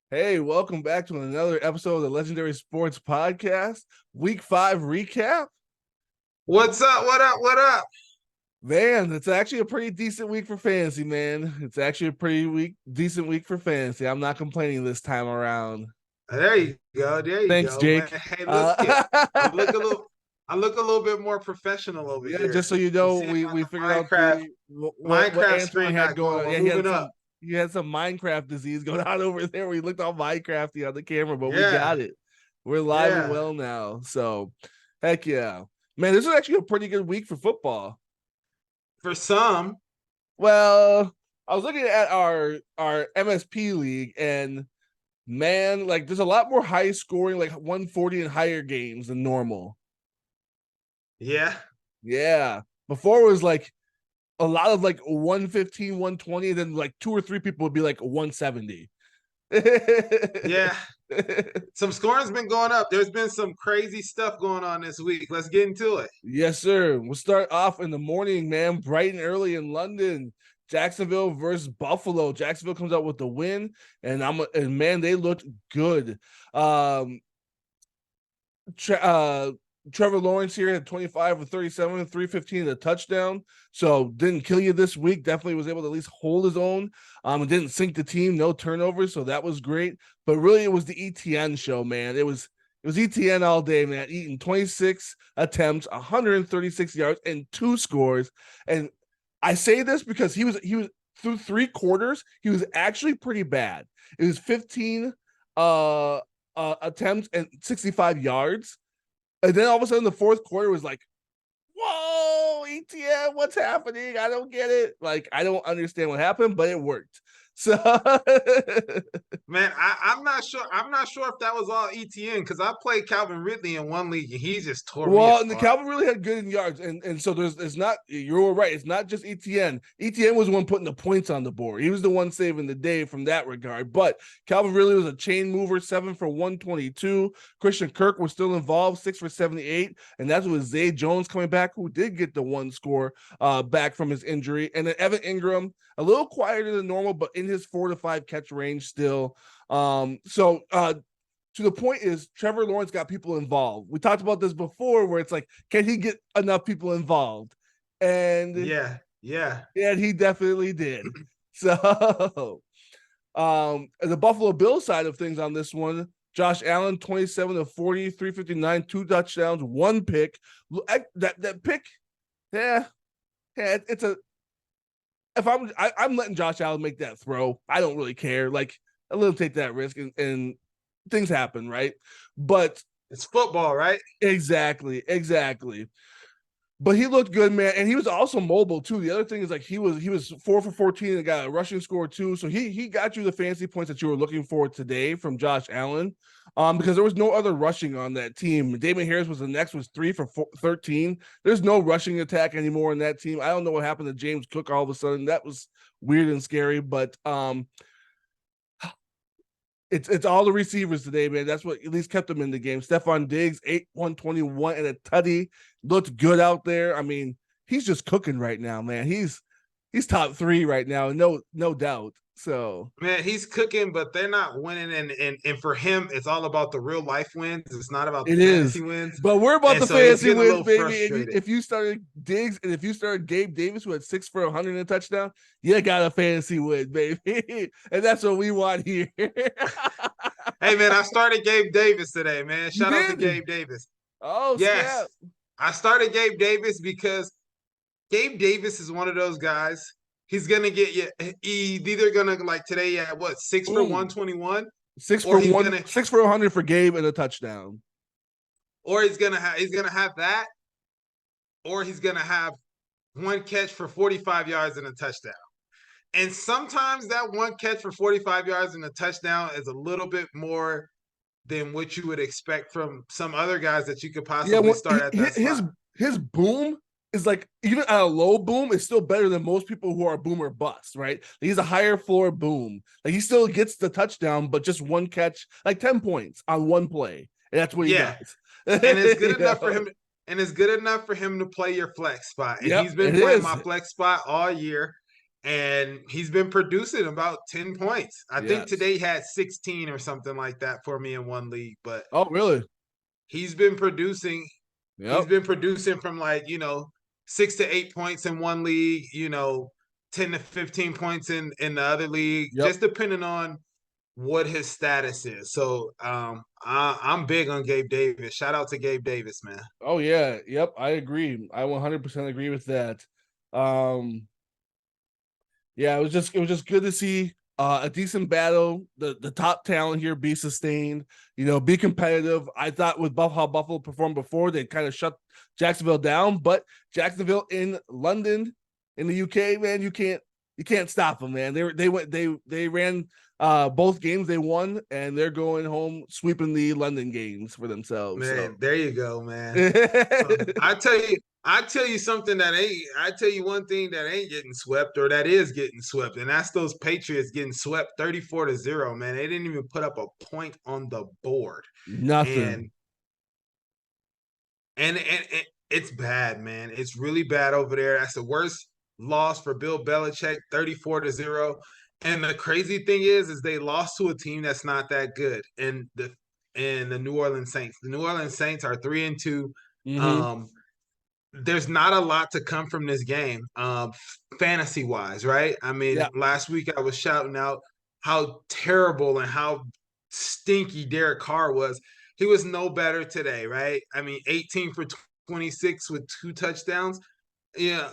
Hey, welcome back to another episode of the Legendary Sports Podcast, Week 5 recap. What's up? What up? What up? Man, it's actually a pretty decent week for fantasy, man. It's actually a decent week for fantasy. I'm not complaining this time around. There you go. There you Thanks, go, man. Jake. Hey, I look a little I look a little bit more professional over Yeah, here. just so you You know, see we the figured out the what Minecraft Anthony screen had got going going. on. We're Yeah, moving up. he had some Minecraft disease going on over there. We looked all Minecrafty on the camera, but we Yeah. got it. We're live and Yeah. well now. So, heck yeah, man, this is actually a pretty good week for football. For some. Well, I was looking at our MSP league, and man, like there's a lot more high scoring, like 140 and higher games than normal. Yeah. Yeah. Before it was like a lot of like 115, 120, and then like two or three people would be like 170. Yeah. Some scoring's been going up. There's been some crazy stuff going on this week. Let's get into it. Yes, sir. We'll start off in the morning, man, bright and early in London. Jacksonville versus Buffalo. Jacksonville comes out with the win, and man, they looked good. Um, Trevor Lawrence here had 25 of 37, 315 and a touchdown. So didn't kill you this week. Definitely was able to at least hold his own. It didn't sink the team, no turnovers, so that was great. But really, it was the ETN show, man. It was ETN all day, man. Eating 26 attempts, 136 yards, and 2 scores. And I say this because he was through 3 quarters, he was actually pretty bad. It was 15 attempts and 65 yards. And then all of a sudden, the fourth quarter was like, whoa, ETN, what's happening? I don't get it. Like, I don't understand what happened, but it worked. So, Man, I'm not sure. I'm not sure if that was all ETN because I played Calvin Ridley in one league and he just tore me well, and the apart. Calvin really had good in yards, and so it's not. You're right. It's not just ETN. ETN was the one putting the points on the board. He was the one saving the day from that regard. But Calvin really was a chain mover, 7 for 122. Christian Kirk was still involved, 6 for 78, and that's with Zay Jones coming back, who did get the 1 score back from his injury, and then Evan Ingram a little quieter than normal, but in his 4 to 5 catch range still. To the point is Trevor Lawrence got people involved. We talked about this before where it's like, can he get enough people involved? And yeah, he definitely did. So the Buffalo Bills side of things on this one, Josh Allen, 27 of 40, 359, 2 touchdowns, 1 pick. That pick, it's a if I'm letting Josh Allen make that throw, I don't really care. Like, I let him take that risk, and things happen, right? But it's football, right? Exactly. But he looked good, man, and he was also mobile too. The other thing is like he was 4 for 14 and got a rushing score too. So he got you the fantasy points that you were looking for today from Josh Allen, because there was no other rushing on that team. Damon Harris was 3 for 13. There's no rushing attack anymore in that team. I don't know what happened to James Cook all of a sudden. That was weird and scary, but it's all the receivers today, man. That's what at least kept them in the game. Stephon Diggs, 121 and a tutty, looked good out there. I mean, he's just cooking right now, man. He's top 3 right now, no doubt. So, man, he's cooking, but they're not winning, and for him, it's all about the real life wins. It's not about the fantasy wins. But we're about and the so fantasy wins, baby. Frustrated. If you started Diggs and if you started Gabe Davis, who had 6 for 100 and a touchdown, you got a fantasy win, baby. And that's what we want here. Hey, man, I started Gabe Davis today, man. Shout out to Gabe Davis. Oh, yes. snap. I started Gabe Davis because Gabe Davis is one of those guys. He's gonna get you. He's either gonna like today at what 6 for 121, 6 for 100 for Gabe and a touchdown, or he's gonna have that, or he's gonna have 1 catch for 45 yards and a touchdown. And sometimes that 1 catch for 45 yards and a touchdown is a little bit more than what you would expect from some other guys that you could possibly start at that spot. His boom is like, even at a low boom, it's still better than most people who are boom or bust, right? He's a higher floor boom. Like, he still gets the touchdown, but just 1 catch, like 10 points on 1 play. And that's what he does. And it's good enough for him. And it's good enough for him to play your flex spot. And he's been playing my flex spot all year. and he's been producing about 10 points. I think Yes. today he had 16 or something like that for me in one league, but Oh, really? he's been producing. He's Yep. been producing from like, 6 to 8 points in one league, 10 to 15 points in the other league, Yep. just depending on what his status is. So I'm big on Gabe Davis. Shout out to Gabe Davis, man. Oh yeah. Yep. I agree. I 100% agree with that. Um, yeah, it was just good to see a decent battle. The top talent here be sustained. Be competitive. I thought with how Buffalo performed before, they kind of shut Jacksonville down, but Jacksonville in London, in the UK, man, you can't stop them, man. They ran both games they won, and they're going home sweeping the London games for themselves. So. Man, there you go, man. I tell you something that ain't. I tell you one thing that ain't getting swept, or that is getting swept, and that's those Patriots getting swept 34-0. Man, they didn't even put up a point on the board, and Nothing. and it's bad, man. It's really bad over there. That's the worst loss for Bill Belichick, 34-0. And the crazy thing is they lost to a team that's not that good, and the New Orleans Saints. The New Orleans Saints are 3-2. Mm-hmm. Um, there's not a lot to come from this game, fantasy wise, right? I mean, Yeah, last week I was shouting out how terrible and how stinky Derek Carr was. He was no better today, right? I mean, 18 for 26 with 2 touchdowns. Yeah,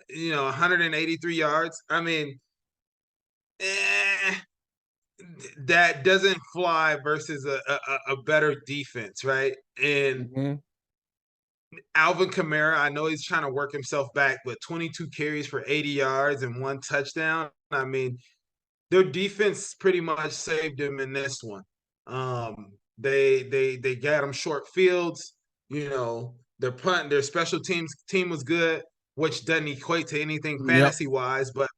183 yards. I mean, eh, that doesn't fly versus a better defense, right? And mm-hmm. Alvin Kamara, I know he's trying to work himself back, but 22 carries for 80 yards and 1 touchdown. I mean, their defense pretty much saved him in this one. They got him short fields. Their special team was good, which doesn't equate to anything Yep. fantasy wise. But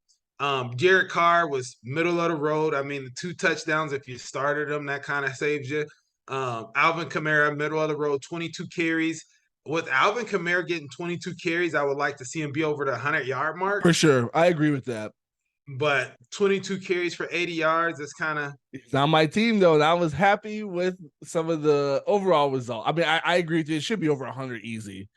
Jared Carr was middle of the road. I mean, the 2 touchdowns, if you started them, that kind of saves you. Alvin Kamara, middle of the road, 22 carries. With Alvin Kamara getting 22 carries, I would like to see him be over the 100-yard mark. For sure. I agree with that. But 22 carries for 80 yards is kind of. He's on my team though, and I was happy with some of the overall result. I mean, I agree with you. It should be over 100 easy.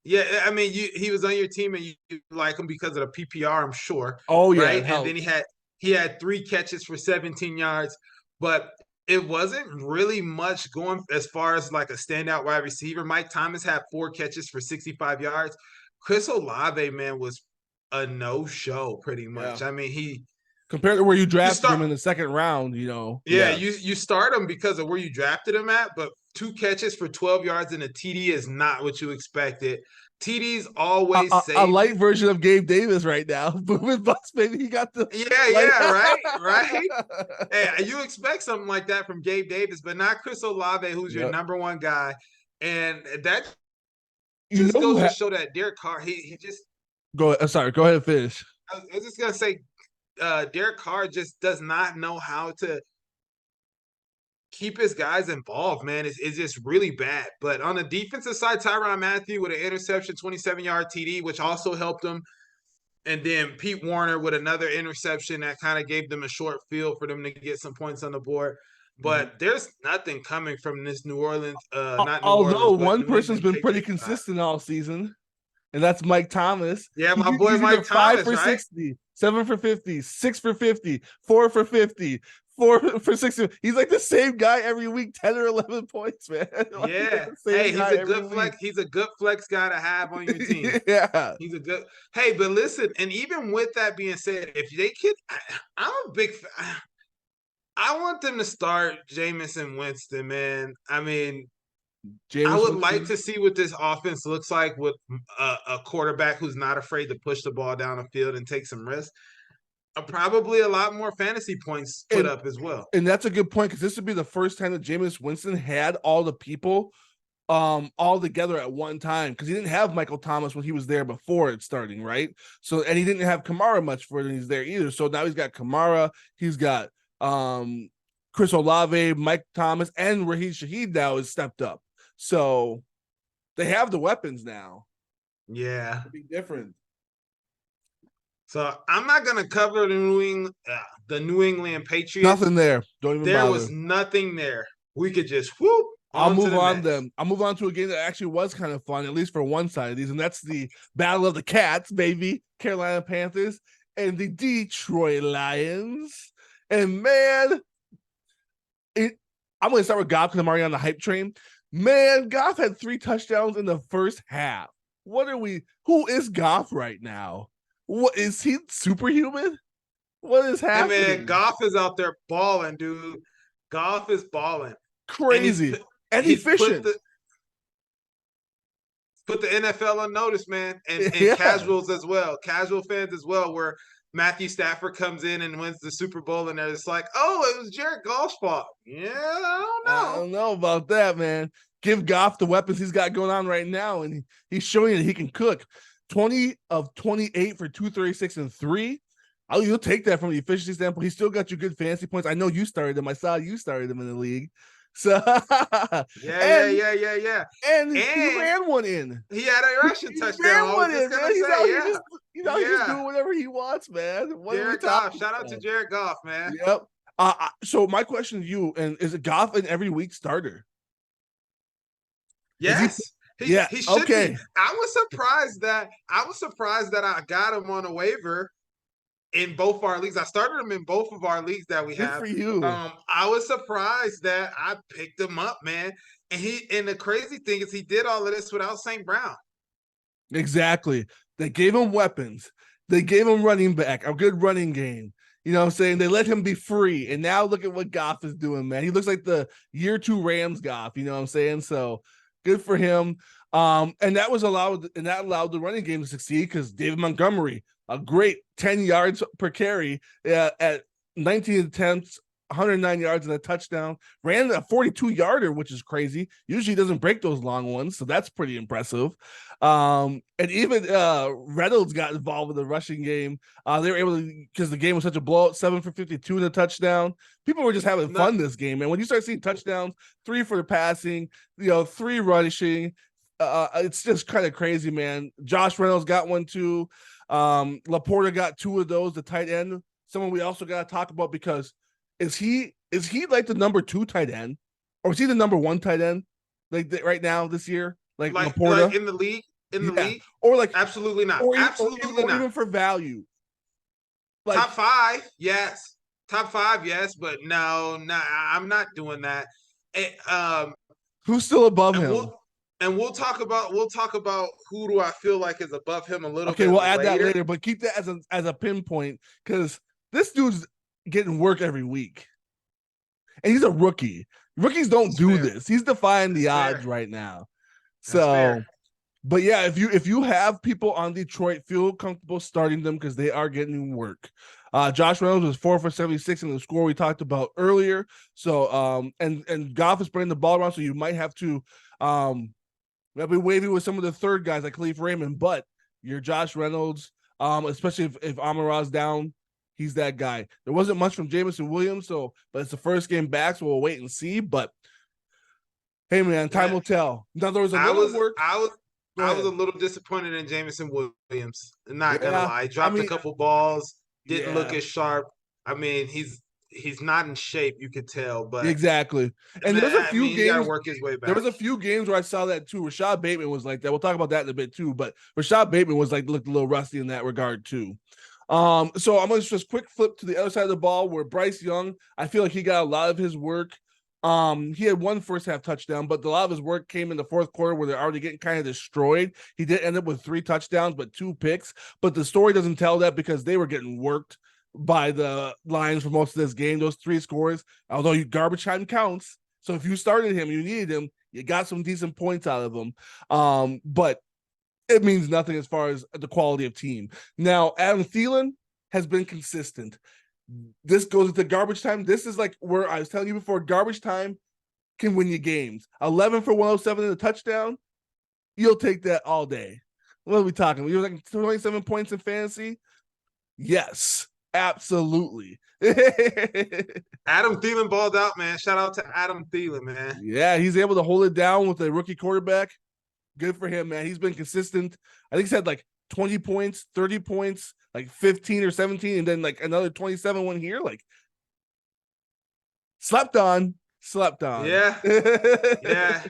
Yeah, I mean, he was on your team and you like him because of the PPR, I'm sure, Oh yeah, right? it And then helped. he had 3 catches for 17 yards, but it wasn't really much going as far as like a standout wide receiver. Mike Thomas had 4 catches for 65 yards. Chris Olave, man, was a no-show pretty Yeah. much. I mean, Compared to where you you drafted start him in the second round, yeah, yeah. you start him because of where you drafted him at, but 2 catches for 12 yards and a TD is not what you expected. TDs A, always a, a save light you. version of Gabe Davis right now. But with Bucks, maybe he got the Yeah, light. yeah, right. Hey, you expect something like that from Gabe Davis, but not Chris Olave, who's your Yep. number one guy. And that You just know goes to show that Derek Carr, he just go ahead. Sorry, go ahead and finish. I was just gonna say Derek Carr just does not know how to keep his guys involved, man. It's just really bad. But on the defensive side, Tyrann Mathieu with an interception, 27-yard TD, which also helped him. And then Pete Warner with another interception that kind of gave them a short field for them to get some points on the board. Mhm. But there's nothing coming from this New Orleans, not New Although Orleans, but one New person's England been pretty Patriots side. consistent all season, and that's Mike Thomas. Yeah, He's, my boy he's either Mike five Thomas, for right? 60, 7 for 50, 6 for 50, 4 for 50, 4 for 60. He's like the same guy every week, 10 or 11 points, man. Like he's like Yeah. the same Hey, guy he's a every good week. flex. He's a good flex guy to have on your team. Yeah. He's a good. Hey, but listen, and even with that being said, if they could, I'm a big. I want them to start Jameson Winston, man. I mean, I Jameis would like Winston. to see what this offense looks like with a quarterback who's not afraid to push the ball down the field and take some risks. Probably a lot more fantasy points put And up as well. and that's a good point because this would be the first time that Jameis Winston had all the people all together at one time because he didn't have Michael Thomas when he was there before it starting, right? So and he didn't have Kamara much for when he's there either. So now he's got Kamara, he's got Chris Olave, Mike Thomas, and Raheem Shaheed now is stepped up. So they have the weapons now. Yeah. It'll be different. So I'm not gonna cover the New England Patriots. Nothing there. Don't even There bother. was nothing there. We could just whoop I'll on to move the on next. then. I'll move on to a game that actually was kind of fun, at least for one side of these, and that's the Battle of the Cats, baby. Carolina Panthers and the Detroit Lions. And man, I'm going to start with Goff because I'm already on the hype train. Man, Goff had 3 touchdowns in the first half. Who is Goff right now? What is he superhuman? What is Hey happening? man, Goff is out there balling, dude. Goff is balling, and Crazy and he's efficient. Put the NFL on notice, man, and Yeah. casuals as well, casual fans as well, where Matthew Stafford comes in and wins the Super Bowl, and they're just like, "Oh, it was Jared Goff's fault." Yeah, I don't I know. don't know about that, man. Give Goff the weapons he's got going on right now, and he's showing that he can cook. 20 of 28 for 236 and 3. Oh, you'll take that from the efficiency standpoint. He still got you good fantasy points. I know you started him. I saw you started him in the league. So and Yeah. and he And ran one in. he had a rushing He touchdown. ran I was one just in, gonna man. He's out say, here yeah, just he's just yeah. doing whatever he wants, man. What are we Jared Goff. talking Shout out to about? Jared Goff, man. Yep. So my question to you, and is it Goff an every week starter? Is he? Yes, Yeah. he should be. Okay. I was surprised that I got him on a waiver in both our leagues. I started him in both of our leagues that we Good have. for you. I was surprised that I picked him up, man. And the crazy thing is he did all of this without St. Brown. Exactly. They gave him weapons. They gave him running back, a good running game. You know what I'm saying? They let him be free. And now look at what Goff is doing, man. He looks like the year 2 Rams Goff, you know what I'm saying? So good for him. And that allowed the running game to succeed because David Montgomery, a great 10 yards per carry at 19 attempts, 109 yards and a touchdown, ran a 42-yarder, which is crazy. Usually he doesn't break those long ones, so that's pretty impressive. And even Reynolds got involved with the rushing game. They were able to, because the game was such a blowout, 7 for 52 and a touchdown. People were just having fun this game, and when you start seeing touchdowns, 3 for the passing, 3 rushing, it's just kind of crazy, man. Josh Reynolds got one too. Laporta got 2 of those. The tight end, someone we also got to talk about, because is he like the number 2 tight end, or is he the number 1 tight end like right now this year? Like Laporta, like in the league, or like absolutely not, absolutely or not. even for value, like top 5, yes, top 5, yes, but no, I'm not doing that. Who's still above him? We'll talk about who do I feel like is above him a little bit. Okay, we'll add that later, but keep that as a pinpoint, because this dude's getting work every week, and he's a rookie. Rookies don't do this. He's defying the odds right now. So, but yeah, if you have people on Detroit, feel comfortable starting them because they are getting work. Josh Reynolds was 4 for 76 in the score we talked about earlier. So and Goff is spreading the ball around, so you might have to be wavy with some of the third guys like Khalif Raymond, but you're Josh Reynolds, especially if Amon-Ra's down. He's that guy. There wasn't much from Jameson Williams, but it's the first game back, so we'll wait and see. But hey, man, time will tell. Now there was a little work. I was a little disappointed in Jameson Williams. Not gonna lie, he dropped a couple balls, didn't look as sharp. I mean, he's not in shape, you could tell. But exactly. And there's a few games. He gotta work his way back. There was a few games where I saw that too. Rashad Bateman was like that. We'll talk about that in a bit too. But Rashad Bateman was like looked a little rusty in that regard too. So I'm gonna just quick flip to the other side of the ball where Bryce Young, I feel like he got a lot of his work. He had 1 first half touchdown, but a lot of his work came in the fourth quarter where they're already getting kind of destroyed. He did end up with 3 touchdowns, but 2 picks. But the story doesn't tell that because they were getting worked by the Lions for most of this game. Those 3 scores, although garbage time counts. So if you started him, you needed him, you got some decent points out of him. But it means nothing as far as the quality of team. Now, Adam Thielen has been consistent. This goes into garbage time. This is like where I was telling you before, garbage time can win you games. 11 for 107 in a touchdown. You'll take that all day. What are we talking? You're like 27 points in fantasy? Yes, absolutely. Adam Thielen balled out, man. Shout out to Adam Thielen, man. Yeah, he's able to hold it down with a rookie quarterback. Good for him, man. He's been consistent. I think he's had like 20 points, 30 points, like 15 or 17, and then like another 27 one here. Like slept on, slept on. Yeah, yeah.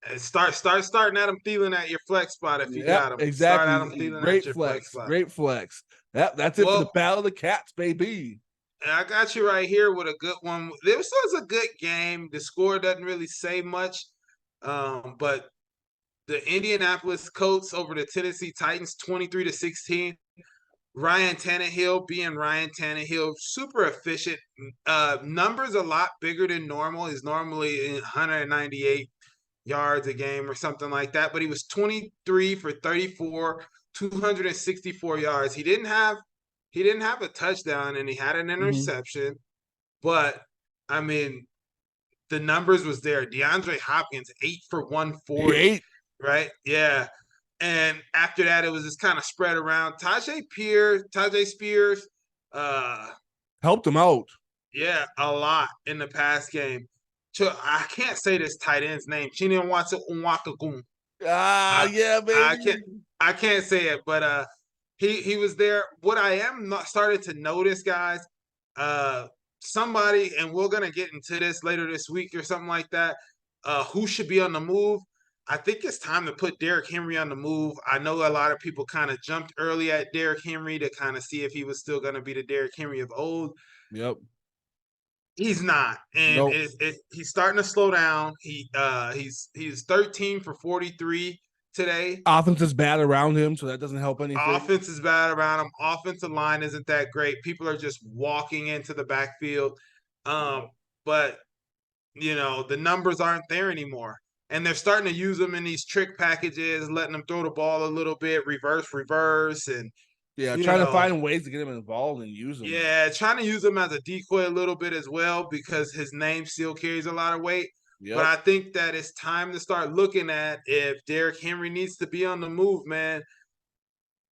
And starting Adam Thielen at your flex spot if you Yep, got him. Start Adam exactly. Thielen at Great your flex flex. spot. Great flex. That's it for the Well, Battle of the Cats, baby. and I got you right here with a good one. This was a good game. The score doesn't really say much, but the Indianapolis Colts over the Tennessee Titans, 23-16. Ryan Tannehill being Ryan Tannehill, super efficient. Numbers a lot bigger than normal. He's normally in 198 yards a game or something like that, but he was 23 for 34, 264 yards. He didn't have a touchdown and he had an Mhm. interception, but I mean the numbers was there. DeAndre Hopkins 8 for 140, He right? Yeah. And after that, it was just kind of spread around. Tajay Spears, uh, helped him out. yeah, a lot in the past game. I can't say this tight end's name. Chinonwatsu Nwakagun. Ah, I yeah, I baby. can't say it, but he was there. What I am not started to notice, guys, uh somebody, and we're gonna get into this later this week or something like that. Who should be on the move? I think it's time to put Derrick Henry on the move. I know a lot of people kind of jumped early at Derrick Henry to kind of see if he was still gonna be the Derrick Henry of old. Yep. He's not, and Nope. he's starting to slow down. He's 13 for 43 today. Offense is bad around him, so that doesn't help anything. Offense is bad around him. Offensive line isn't that great. People are just walking into the backfield. But the numbers aren't there anymore. And they're starting to use them in these trick packages, letting them throw the ball a little bit, reverse, and Yeah, you trying to know, find ways to get him involved and use him. yeah, trying to use him as a decoy a little bit as well because his name still carries a lot of weight. But Yep. I think that it's time to start looking at if Derrick Henry needs to be on the move, man.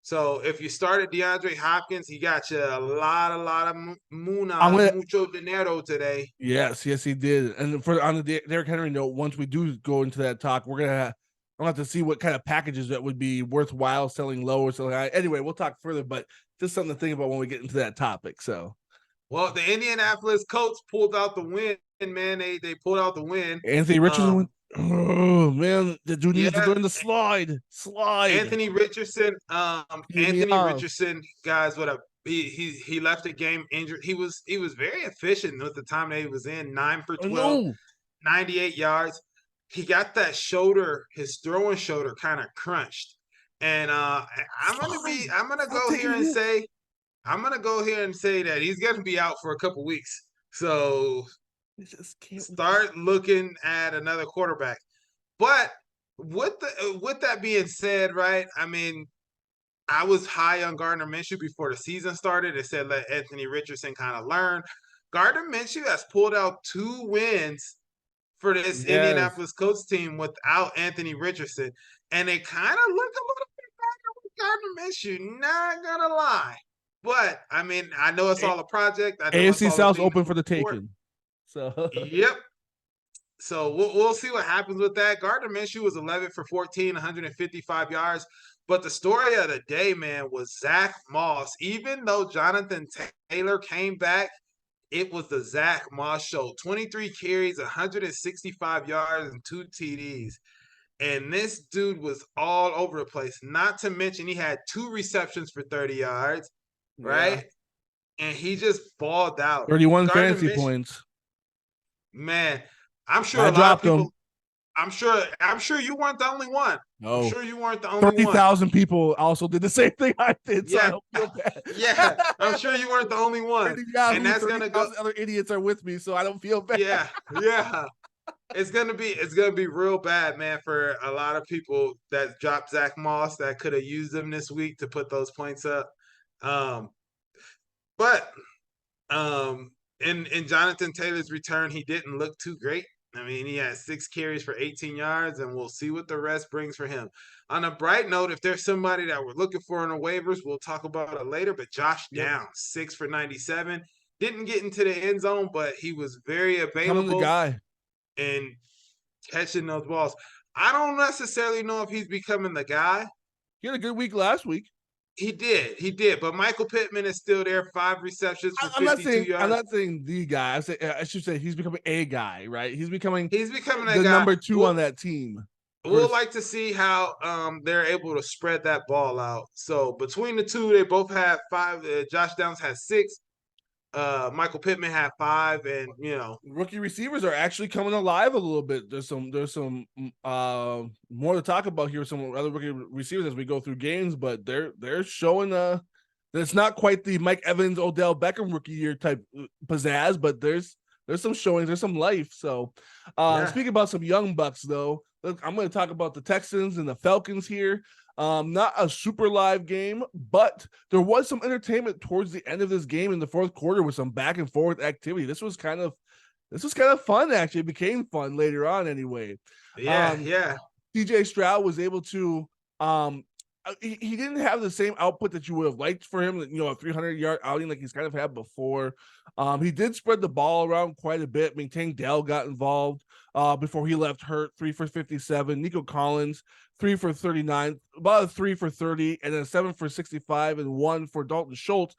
So if you started DeAndre Hopkins, he got you a lot of I'm gonna mucho dinero today. yes, he did. And for on the Derrick Henry note, once we do go into that talk, I'm gonna have to see what kind of packages that would be worthwhile selling low or selling high. Anyway, we'll talk further, but just something to think about when we get into that topic. So Well, the Indianapolis Colts pulled out the win, man. They pulled out the win. Anthony Richardson Um, went. Oh man, the dude needs to yeah, learn to slide. Slide. Anthony Richardson. Pee me Anthony off. Richardson, guys, what a he left the game injured. He was very efficient with the time that he was in. 9 for Oh 12, no. 98 yards. He got that shoulder, his throwing shoulder, kind of crunched. And Slide. I'm gonna Stop go taking here and hits. say that he's gonna be out for a couple weeks. So I just can't. start looking at another quarterback. But with that being said, right? I mean, I was high on Gardner Minshew before the season started. It said let Anthony Richardson kind of learn. Gardner Minshew has pulled out 2 wins for this Yes. Indianapolis Colts team without Anthony Richardson, and they kind of look a little bit better with Gardner Minshew. Not gonna lie, but I mean, I know it's all a project. I know it's AFC all a South thing to open for move the forward. taking. So Yep. So we'll see what happens with that. Gardner Minshew was 11 for 14, 155 yards. But the story of the day, man, was Zach Moss. Even though Jonathan Taylor came back, it was the Zach Moss show. 23 carries, 165 yards, and 2 TDs. And this dude was all over the place. Not to mention, he had 2 receptions for 30 yards, yeah, right? And he just balled out. 31 Gardner fantasy Minshew, points. man, I'm sure I a lot of dropped people them. I'm sure you weren't the only one. I'm No, sure you weren't the only one. 30,000 people also did the same thing I did, so I Yeah. don't feel bad. Yeah. I'm sure you weren't the only one. And Yahoo, that's gonna go 30,000 other idiots are with me, so I don't feel bad. yeah, yeah. It's gonna be real bad, man, for a lot of people that dropped Zach Moss that could have used him this week to put those points up. Um, but in Jonathan Taylor's return, he didn't look too great. I mean, he had 6 carries for 18 yards, and we'll see what the rest brings for him. On a bright note, if there's somebody that we're looking for in the waivers, we'll talk about it later. But Josh Yep, Downs, 6 for 97, didn't get into the end zone, but he was very becoming the available guy. and catching those balls. I don't necessarily know if he's becoming the guy, He had a good week last week. He did. But Michael Pittman is still there, 5 receptions for I'm not 52 saying I'm yards. not saying the guy. I should say he's becoming a guy, right? He's becoming He's becoming that the guy. number two on that team. We'll like to see how they're able to spread that ball out. So between the two, they both had 5. Josh Downs had 6. Michael Pittman had 5, and Rookie receivers are actually coming alive a little bit. There's some more to talk about here. Some other rookie receivers as we go through games, but they're showing that it's not quite the Mike Evans, Odell Beckham rookie year type pizzazz, but there's some showings, there's some life. So, yeah, speaking about some young bucks though, look, I'm going to talk about the Texans and the Falcons here. Not a super live game, but there was some entertainment towards the end of this game in the fourth quarter with some back and forth activity. This was kind of fun. Actually, it became fun later on. Anyway, yeah. CJ Stroud was able to he didn't have the same output that you would have liked for him, a 300-yard outing like he's kind of had before. He did spread the ball around quite a bit. I mean, Tank Dell got involved before he left hurt, 3 for 57. Nico Collins, 3 for 39, about a 3 for 30, and then 7 for 65 and 1 for Dalton Schultz.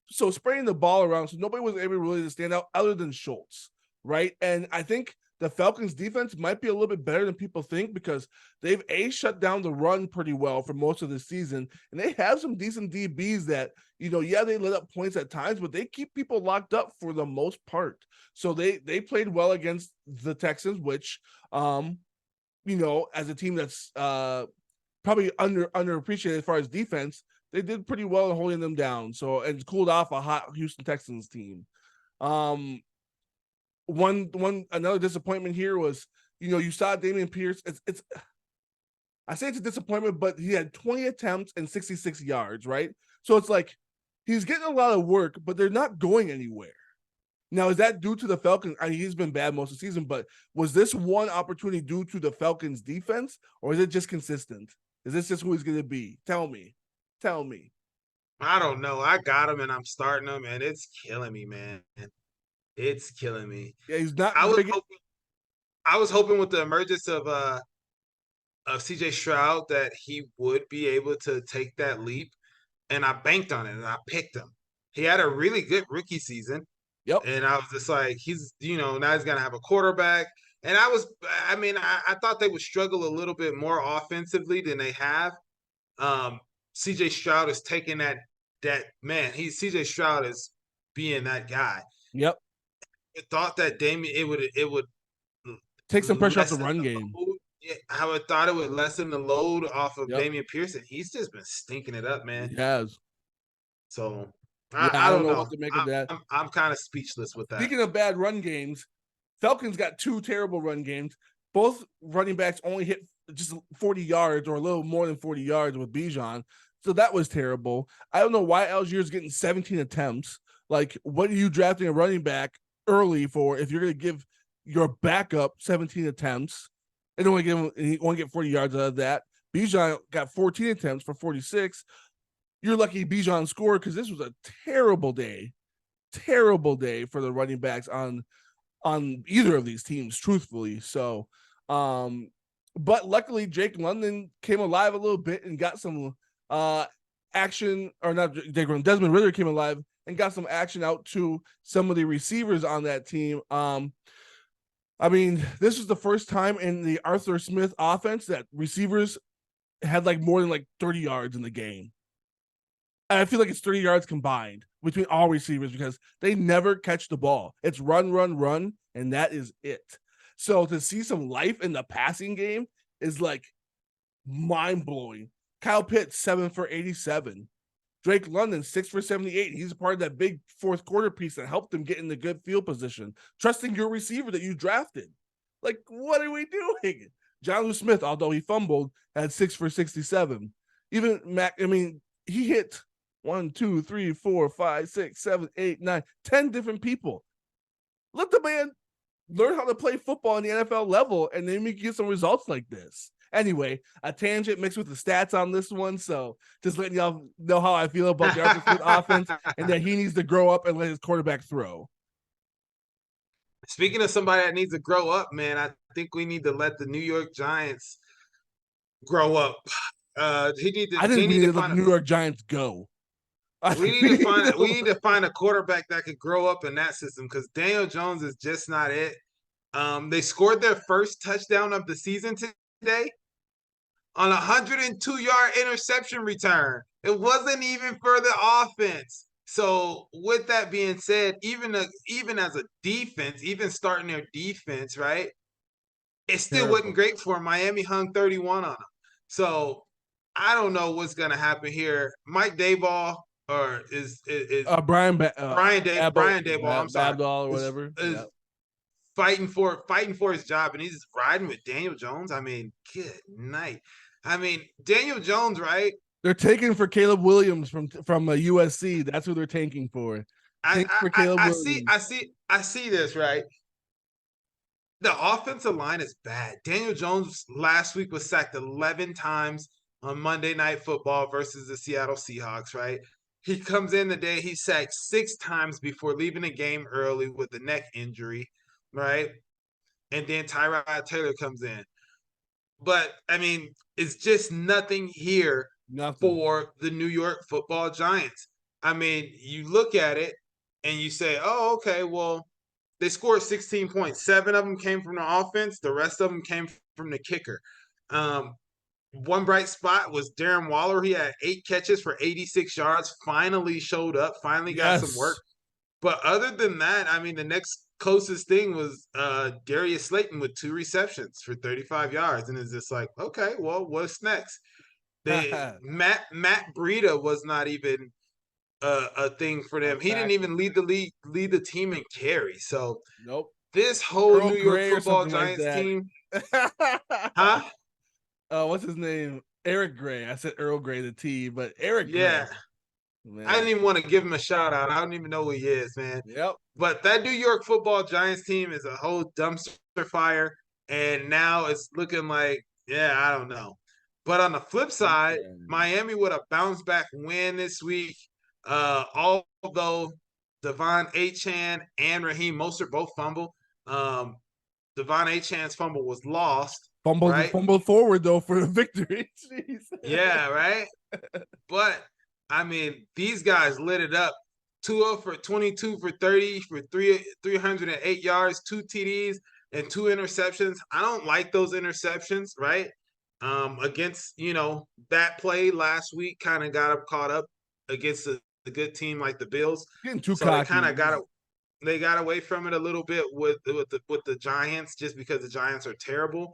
So spraying the ball around, so nobody was able really to stand out other than Schultz, right? And I think the Falcons defense might be a little bit better than people think because they've shut down the run pretty well for most of the season. And they have some decent DBs that, they let up points at times, but they keep people locked up for the most part. So they played well against the Texans, which, as a team that's probably underappreciated as far as defense, they did pretty well in holding them down. So, and cooled off a hot Houston Texans team. Another disappointment here was, you saw Dameon Pierce. It's I say it's a disappointment, but he had 20 attempts and 66 yards, right? So it's like he's getting a lot of work, but they're not going anywhere. Now, is that due to the Falcons? I mean, he's been bad most of the season, but was this one opportunity due to the Falcons defense, or is it just consistent? Is this just who he's going to be? Tell me. I don't know. I got him and I'm starting him, and it's killing me, man. It's killing me. Yeah, he's not I was big. hoping, I was hoping with the emergence of CJ Stroud that he would be able to take that leap, and I banked on it and I picked him. He had a really good rookie season, Yep. and I was just like, now he's gonna have a quarterback. And I thought they would struggle a little bit more offensively than they have. CJ Stroud is taking that man. CJ Stroud is being that guy. Yep. I thought that it would Take some pressure off the lessen run the game. load. Yeah, I would thought it would lessen the load off of Yep. Dameon Pearson. He's just been stinking it up, man. He has. So Yeah, I I don't don't know know. what to make of that. I'm kind of speechless with that. Speaking of bad run games, Falcons got 2 terrible run games. Both running backs only hit just 40 yards or a little more than 40 yards with Bijan. So that was terrible. I don't know why Algiers getting 17 attempts. Like, what are you drafting a running back early for if you're going to give your backup 17 attempts and only get 40 yards out of that? Bijan got 14 attempts for 46. You're lucky Bijan scored because this was a terrible day for the running backs on either of these teams, truthfully. So, but luckily Jake London came alive a little bit and got some action, or not Jake London, Desmond Ridder came alive and got some action out to some of the receivers on that team. I mean, this was the first time in the Arthur Smith offense that receivers had like more than like 30 yards in the game. And I feel like it's 30 yards combined between all receivers because they never catch the ball. It's run, and that is it. So to see some life in the passing game is like mind-blowing. Kyle Pitts, 7 for 87. Drake London, 6 for 78. He's a part of that big fourth quarter piece that helped them get in the good field position. Trusting your receiver that you drafted. Like, what are we doing? Jonnu Smith, although he fumbled, had 6 for 67. Even Mac, I mean, he hit 1, 2, 3, 4, 5, 6, 7, 8, 9, 10 different people. Let the man learn how to play football on the NFL level, and then we can get some results like this. Anyway, a tangent mixed with the stats on this one. So just letting y'all know how I feel about the Arthur Smith offense and that he needs to grow up and let his quarterback throw. Speaking of somebody that needs to grow up, man, I think we need to let the New York Giants grow up. I think they we need need to to let find the a New York Giants go. I we think need to find we need to find a quarterback that could grow up in that system because Daniel Jones is just not it. They scored their first touchdown of the season today on a 102-yard interception return. It wasn't even for the offense. So with that being said, even as a defense, even starting their defense, right? It still wasn't terrible. great for them. Miami hung 31 on them. So I don't know what's gonna happen here. Mike Dayball or is Brian Dayball, I'm sorry, Babdall or is whatever. Yeah, is fighting for his job, and he's riding with Daniel Jones. I mean, good night. I mean, Daniel Jones, right? they're taking for Caleb Williams from USC. That's who they're tanking for. I Tank for I Caleb I see Williams. I see I see this right. The offensive line is bad. Daniel Jones last week was sacked 11 times on Monday Night Football versus the Seattle Seahawks, right? He comes in the day, he's sacked 6 times before leaving the game early with a neck injury, right? And then Tyrod Taylor comes in. But I mean, it's just nothing here Nothing. for the New York Football Giants. I mean, you look at it and you say, "Oh, okay, well, they scored 16 points. 7 of them came from the offense. The rest of them came from the kicker." Um, one bright spot was Darren Waller. He had 8 catches for 86 yards. Finally showed up. Finally got some work. Yes. But other than that, I mean, the next closest thing was Darius Slayton with 2 receptions for 35 yards, and it's just like, okay, well, what's next? Matt Breida was not even a thing for A them. He didn't even factor. lead the team in carry. So Nope. this whole Earl New York Grey or Football something like Giants that. team, huh? What's his name? Eric Gray. I said Earl Grey, the T, but Eric Gray. Yeah, I Man. didn't even want to give him a shout out. I don't even know who he is, man. Yep. But that New York Football Giants team is a whole dumpster fire, and now it's looking like, yeah, I don't know. But on the flip side, Man. Miami would have bounced back win this week. Although Devon Achane and Raheem Mostert both fumble. Devon Achane's fumble was lost, right? Fumbled forward though for the victory. Jeez. Yeah, right. But I mean, these guys lit it up. Tua for 22 for 30 for 308 yards, 2 TDs, and 2 interceptions. I don't like those interceptions, right? Against that play last week, kind of got up caught up against a good team like the Bills. Getting too So they cocky. kind of got away from it a little bit with the Giants just because the Giants are terrible.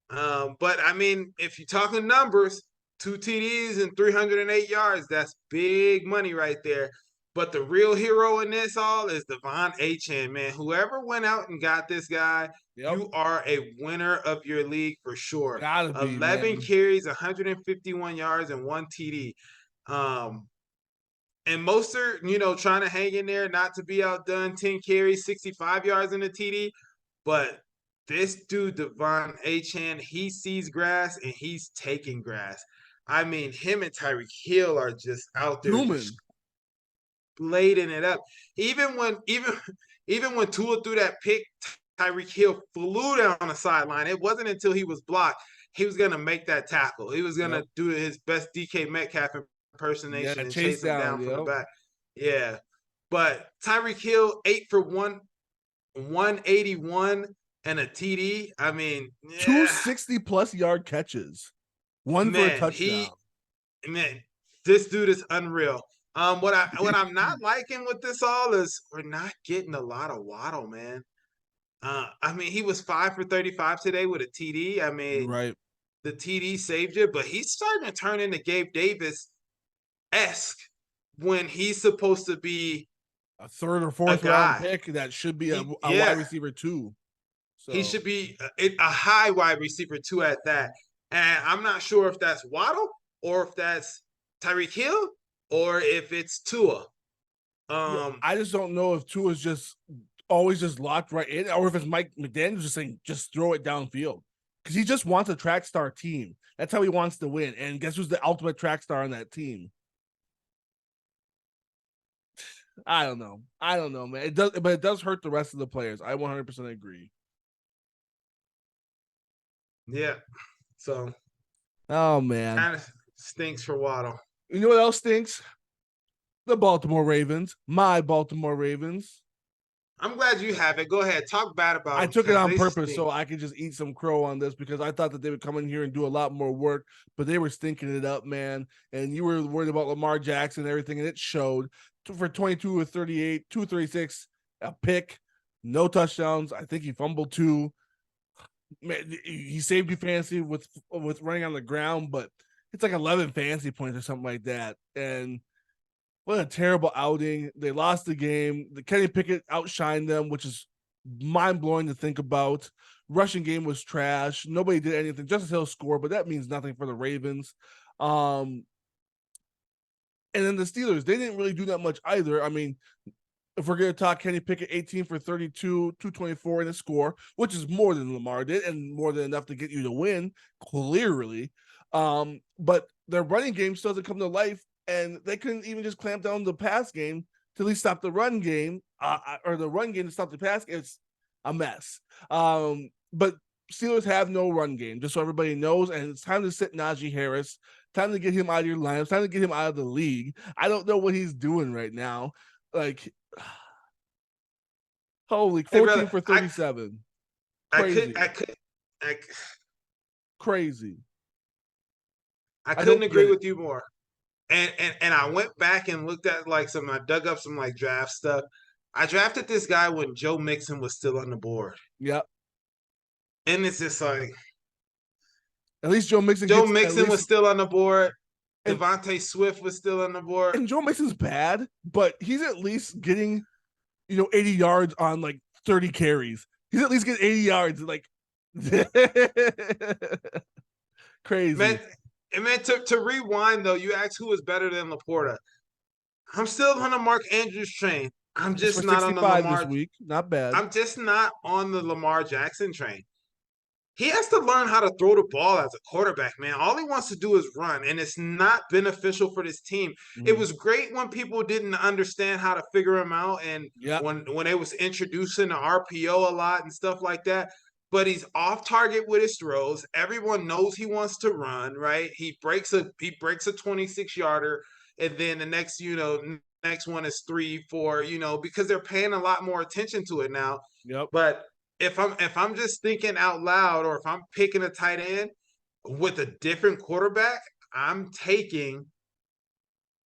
But I mean, if you're talking numbers, 2 TDs and 308 yards, that's big money right there. But the real hero in this all is Devon Achane, man. Whoever went out and got this guy, Yep. you are a winner of your league for sure. Gotta be, 11 man. carries, 151 yards, and 1 TD. And Mostert, trying to hang in there, not to be outdone, 10 carries, 65 yards in the TD. But this dude, Devon Achane, he sees grass and he's taking grass. I mean, him and Tyreek Hill are just out there just Human. blading it up. Even when Tua threw that pick, Tyreek Hill flew down the sideline. It wasn't until he was blocked he was gonna make that tackle. He was gonna Yep. do his best DK Metcalf Yeah, impersonation and chase chase him down. down from the Yep. back. Yeah. But Tyreek Hill 181 and a TD. I mean, Two yeah, 60+ yard catches. One for a man, touchdown. this dude is unreal. What I'm not liking with this all is we're not getting a lot of Waddle, man. I mean, he was 5 for 35 today with a TD. I You're mean, right. the TD saved you, but he's starting to turn into Gabe Davis esque when he's supposed to be A third or a fourth round guy. pick that should be He a wide yeah, receiver too. he So should be a high wide receiver too at that. And I'm not sure if that's Waddle or if that's Tyreek Hill or if it's Tua. yeah, Um, I just don't know if Tua's just always just locked right in, or if it's Mike McDaniel's just saying just throw it downfield because he just wants a track star team. That's how he wants to win. And guess who's the ultimate track star on that team? I don't know. I don't know, man. It does, but it does hurt the rest of the players. I 100% agree. yeah. So Oh man. kind of Stinks for Waddle. You know what else stinks? The Baltimore Ravens. My Baltimore Ravens. I'm glad you have it. Go ahead. Talk bad about I them took it because on they purpose stink. so I could just eat some crow on this because I thought that they would come in here and do a lot more work, but they were stinking it up, man. And you were worried about Lamar Jackson and everything, and it showed. For 22 or 38, 236, a pick, no touchdowns. I think he fumbled two. Man, he saved you fantasy with running on the ground, but it's like 11 fantasy points or something like that. And what a terrible outing. They lost the game. The Kenny Pickett outshined them, which is mind blowing to think about. Rushing game was trash. Nobody did anything. Justice Hill scored, but that means nothing for the Ravens. And then the Steelers, they didn't really do that much either. I mean, if we're going to talk, Kenny Pickett 18 for 32, 224 in a score, which is more than Lamar did and more than enough to get you to win, clearly. But their running game still doesn't come to life, and they couldn't even just clamp down the pass game to at least stop the run game, or the run game to stop the pass. It's a mess. But Steelers have no run game, just so everybody knows, and it's time to sit Najee Harris. Time to get him out of your lineup. Time to get him out of the league. I don't know what he's doing right now. Like, holy, Hey, 14 brother, for 37. Crazy. I Crazy. I I couldn't don't agree get it. with you more. And I went back and looked at like I dug up some like draft stuff. I drafted this guy when Joe Mixon was still on the board. Yep. And it's just like At least Joe Mixon Joe gets at Mixon was least, still on the board. and Devontae Swift was still on the board. Joe Mixon's bad, but he's at least getting 80 yards on like 30 carries. He's at least getting 80 yards. Like Man, crazy. to rewind though, you asked who was better than Laporta. I'm still on the Mark Andrews train. I'm It's for just not on the 65 this Lamar. week. Not bad. I'm just not on the Lamar Jackson train. He has to learn how to throw the ball as a quarterback, man. All he wants to do is run, and it's not beneficial for this team. It Mm-hmm. was great when people didn't understand how to figure him out, and Yep. when they was introducing the RPO a lot and stuff like that. But he's off target with his throws. Everyone knows he wants to run, right? He breaks a 26 yarder, and then the next one is 3, 4, because they're paying a lot more attention to it now. Yep. But if I'm just thinking out loud, or if I'm picking a tight end with a different quarterback, I'm taking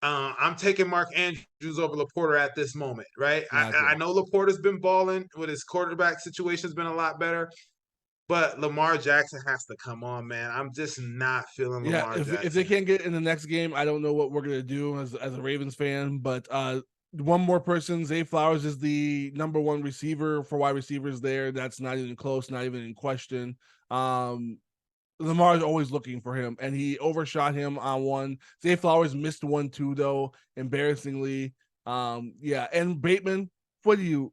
Mark Andrews over Laporta at this moment, right? Gotcha. I know Laporta's been balling with his quarterback situation's been a lot better, but Lamar Jackson has to come on, man. I'm just not feeling Yeah, Lamar if they Jackson. can't get in the next game, I don't know what we're gonna do as a Ravens fan. But one more person, Zay Flowers is the number one receiver for wide receivers there. That's not even close, not even in question. Lamar is always looking for him, and he overshot him on one. Zay Flowers missed one too, though, embarrassingly. Yeah, and Bateman, what do you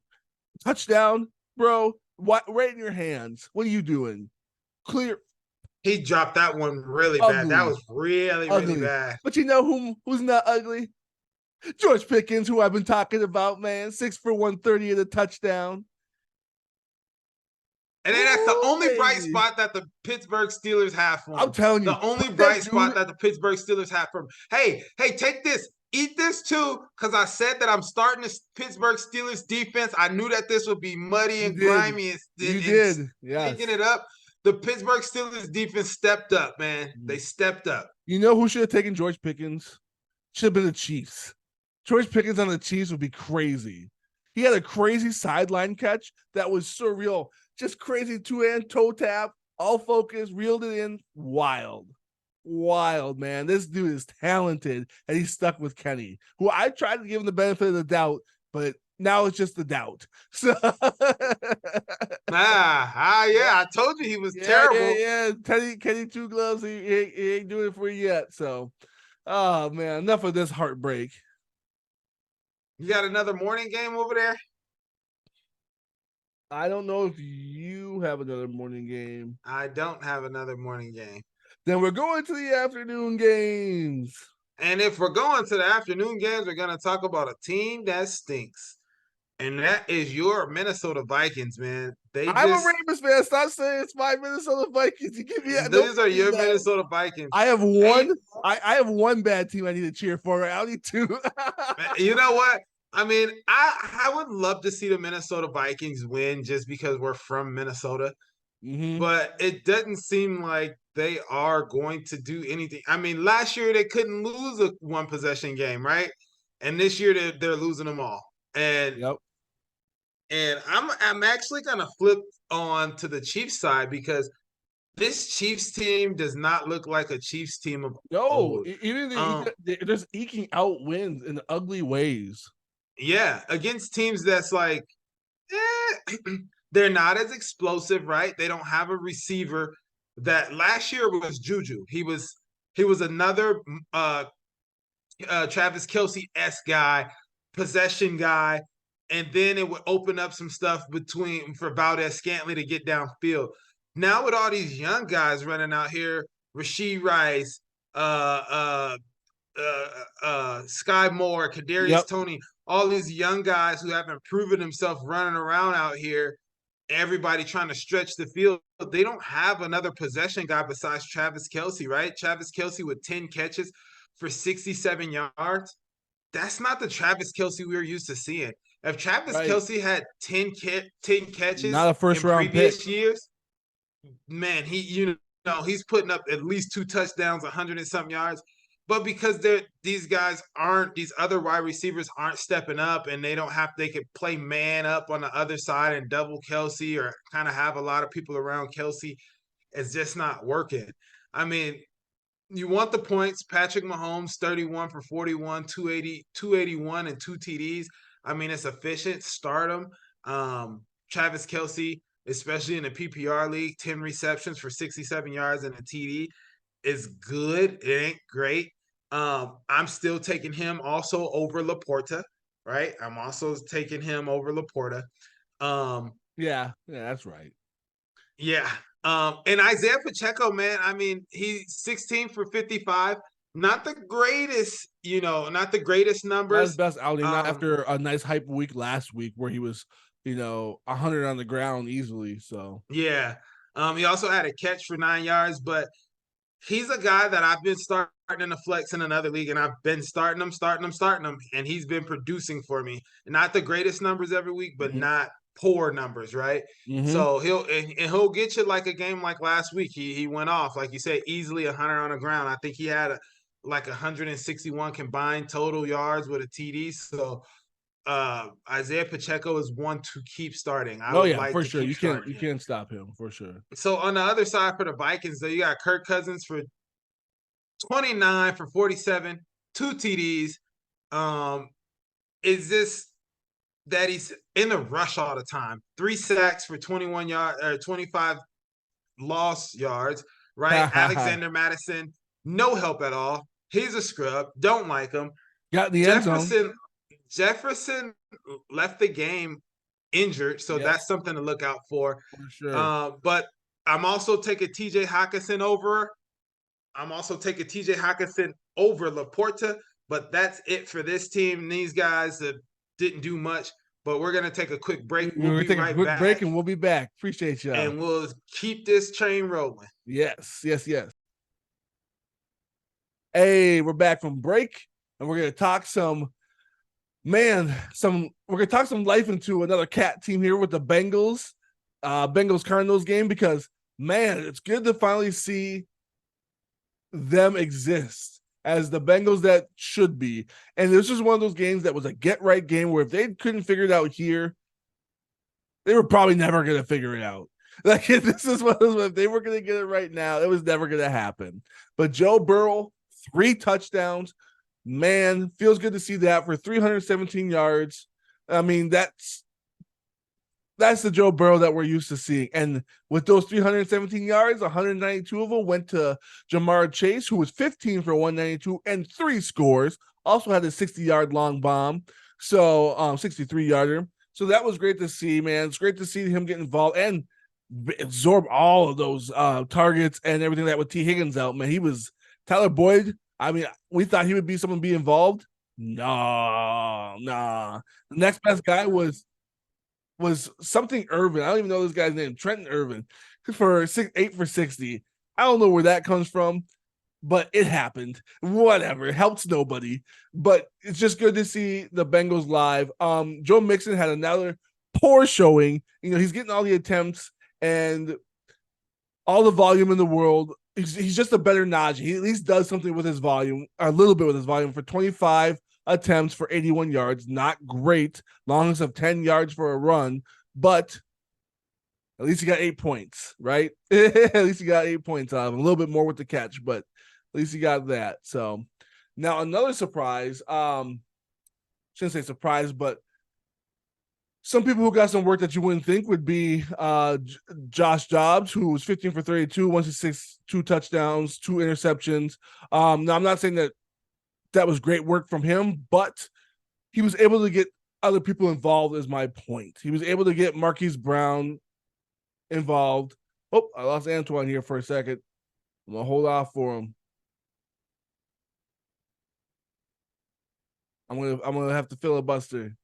touchdown, bro? What right in your hands? What are you doing? Clear, He dropped that one really bad. That ugly, was really, really ugly. bad. But you know who's not ugly? George Pickens, who I've been talking about, man. 6 for 130 at a touchdown. And then that's the Ooh, only bright baby. spot that the Pittsburgh Steelers have for I'm him. telling you, The only put that bright spot dude. that the Pittsburgh Steelers have for him. Hey, take this. Eat this too, because I said that I'm starting the Pittsburgh Steelers defense. I knew that this would be muddy You and did. grimy You and did. taking Yes. it up. The Pittsburgh Steelers defense stepped up, man. They stepped up. You know who should have taken George Pickens? Should have been the Chiefs. George Pickens on the Chiefs would be crazy. He had a crazy sideline catch that was surreal. Just crazy two-hand toe tap, all focused, reeled it in. Wild. Wild, man. This dude is talented, and he's stuck with Kenny, who I tried to give him the benefit of the doubt, but now it's just the doubt. So Yeah. I told you he was yeah. terrible. Kenny Two Gloves, he ain't doing it for you yet. So, oh man, enough of this heartbreak. You got another morning game over there? I don't know if you have another morning game. I don't have another morning game. Then we're going to the afternoon games. And if we're going to the afternoon games, we're going to talk about a team that stinks. and that is your Minnesota Vikings, man. They I'm a just Ravens fan. Stop saying it's my Minnesota Vikings. You give me that. these are Nobody your that. Minnesota Vikings. I have Ain't one. I have one bad team I need to cheer for. I don't need two. you know what? I mean, I would love to see the Minnesota Vikings win just because we're from Minnesota, hmm but it doesn't seem like they are going to do anything. I mean, last year they couldn't lose a one possession game, right? And this year they're losing them all. And Yep. I'm actually gonna flip on to the Chiefs side because this Chiefs team does not look like a Chiefs team of No, old. even Um, they're just eking out wins in ugly ways. yeah, against teams that's like, they're not as explosive, right? They don't have a receiver that last year was Juju. He was another Travis Kelsey s guy, possession guy, and then it would open up some stuff between for Valdez Scantley to get downfield. Now with all these young guys running out here, Rasheed Rice, uh, Sky Moore, Kadarius Yep. Toney, all these young guys who haven't proven themselves running around out here. Everybody trying to stretch the field. They don't have another possession guy besides Travis Kelsey, right? Travis Kelsey with 10 catches for 67 yards. That's not the Travis Kelsey we were used to seeing. If Travis Right. Kelsey had 10 catches Not a first in round pick. previous years, man, he's putting up at least 2 touchdowns, 100 and something yards. But because these other wide receivers aren't stepping up and they could play man up on the other side and double Kelsey or kind of have a lot of people around Kelsey, it's just not working. I mean, you want the points. Patrick Mahomes, 31 for 41, 281 and 2 TDs. I mean, it's efficient. Start him. Travis Kelsey, especially in the PPR league, 10 receptions for 67 yards and a TD is good. It ain't great. I'm still taking him also over Laporta, right? I'm also taking him over Laporta. Um, Yeah. Yeah, that's right. yeah. And Isaiah Pacheco, man, I mean, he's 16 for 55. Not the greatest, not the greatest Not his numbers. best outing. Not Um, after a nice hype week last week where he was, 100 on the ground easily. So yeah. He also had a catch for 9 yards, but he's a guy that I've been starting in a flex in another league, and I've been starting him, and he's been producing for me. Not the greatest numbers every week, but hmm not poor numbers, right? hmm So he'll get you like a game like last week. He went off, like you said, easily 100 on the ground. I think he had like 161 combined total yards with a TD. So Isaiah Pacheco is one to keep starting. I Oh would yeah, like for to sure. keep You starting him. can't stop him for sure. So on the other side for the Vikings, though, you got Kirk Cousins for 29 for 47, 2 TDs. Um, is this that he's in the rush all the time? 3 sacks for 21 yards or 25 lost yards, right? Got Alexander Madison, no help at all. He's a scrub. Don't like him. in the end zone. Jefferson left the game injured, so Yep, that's something to look out for. for sure. But I'm also taking TJ Hawkinson over. I'm also taking TJ Hawkinson over Laporta, but that's it for this team. These guys that didn't do much, but we're going to take a quick break. We're We'll gonna be take a right quick break back, and we'll be back. Appreciate y'all. and we'll keep this train rolling. Yes, yes, yes. Hey, we're back from break, and we're gonna talk we're gonna talk some life into another cat team here with the Bengals Cardinals game because man, it's good to finally see them exist as the Bengals that should be. And this is one of those games that was a get right game where if they couldn't figure it out here, they were probably never going to figure it out. Like this is one of those, if they were going to get it right now, it was never going to happen. But Joe Burrow, 3 touchdowns, man, feels good to see that for 317 yards. I mean, that's the Joe Burrow that we're used to seeing. And with those 317 yards, 192 of them went to Jamar Chase, who was 15 for 192 and 3 scores. Also had a 60-yard long bomb, so 63-yarder. So that was great to see, man. It's great to see him get involved and absorb all of those targets and everything that with T. Higgins out, man. He was Tyler Boyd. I mean, we thought he would be someone be involved. No, nah. The next best guy was something Irvin. I don't even know this guy's name. Trenton Irvin for 8 for 60. I don't know where that comes from, but it happened. Whatever. It helps nobody. But it's just good to see the Bengals live. Joe Mixon had another poor showing. He's getting all the attempts and all the volume in the world. He's just a better Najee. He at least does something with his volume, a little bit with his volume for 25 attempts for 81 yards. Not great. Longest of 10 yards for a run, but at least he got 8 points, right? At least he got 8 points out of him. A little bit more with the catch, but at least he got that. So now another surprise. Shouldn't say surprise, but some people who got some work that you wouldn't think would be Josh Dobbs, who was 15 for 32, 166, 2 touchdowns, 2 interceptions. Now, I'm not saying that was great work from him, but he was able to get other people involved is my point. He was able to get Marquise Brown involved. Oh, I lost Antoine here for a second. I'm going to hold off for him. I'm gonna have to filibuster.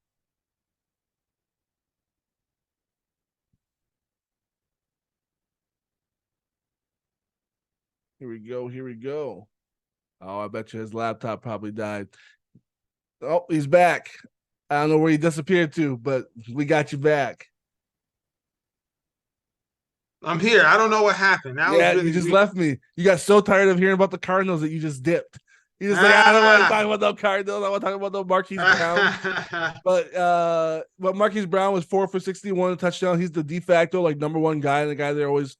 Here we go. Here we go. Oh, I bet you his laptop probably died. Oh, he's back. I don't know where he disappeared to, but we got you back. I'm here. I don't know what happened. That was Yeah, you really just weird. left me. You got so tired of hearing about the Cardinals that you just dipped. You just like, I don't want to talk about no Cardinals. I want to talk about no Marquise Brown. But Marquise Brown was 4 for 61 touchdown. He's the de facto like number one guy and the guy they're always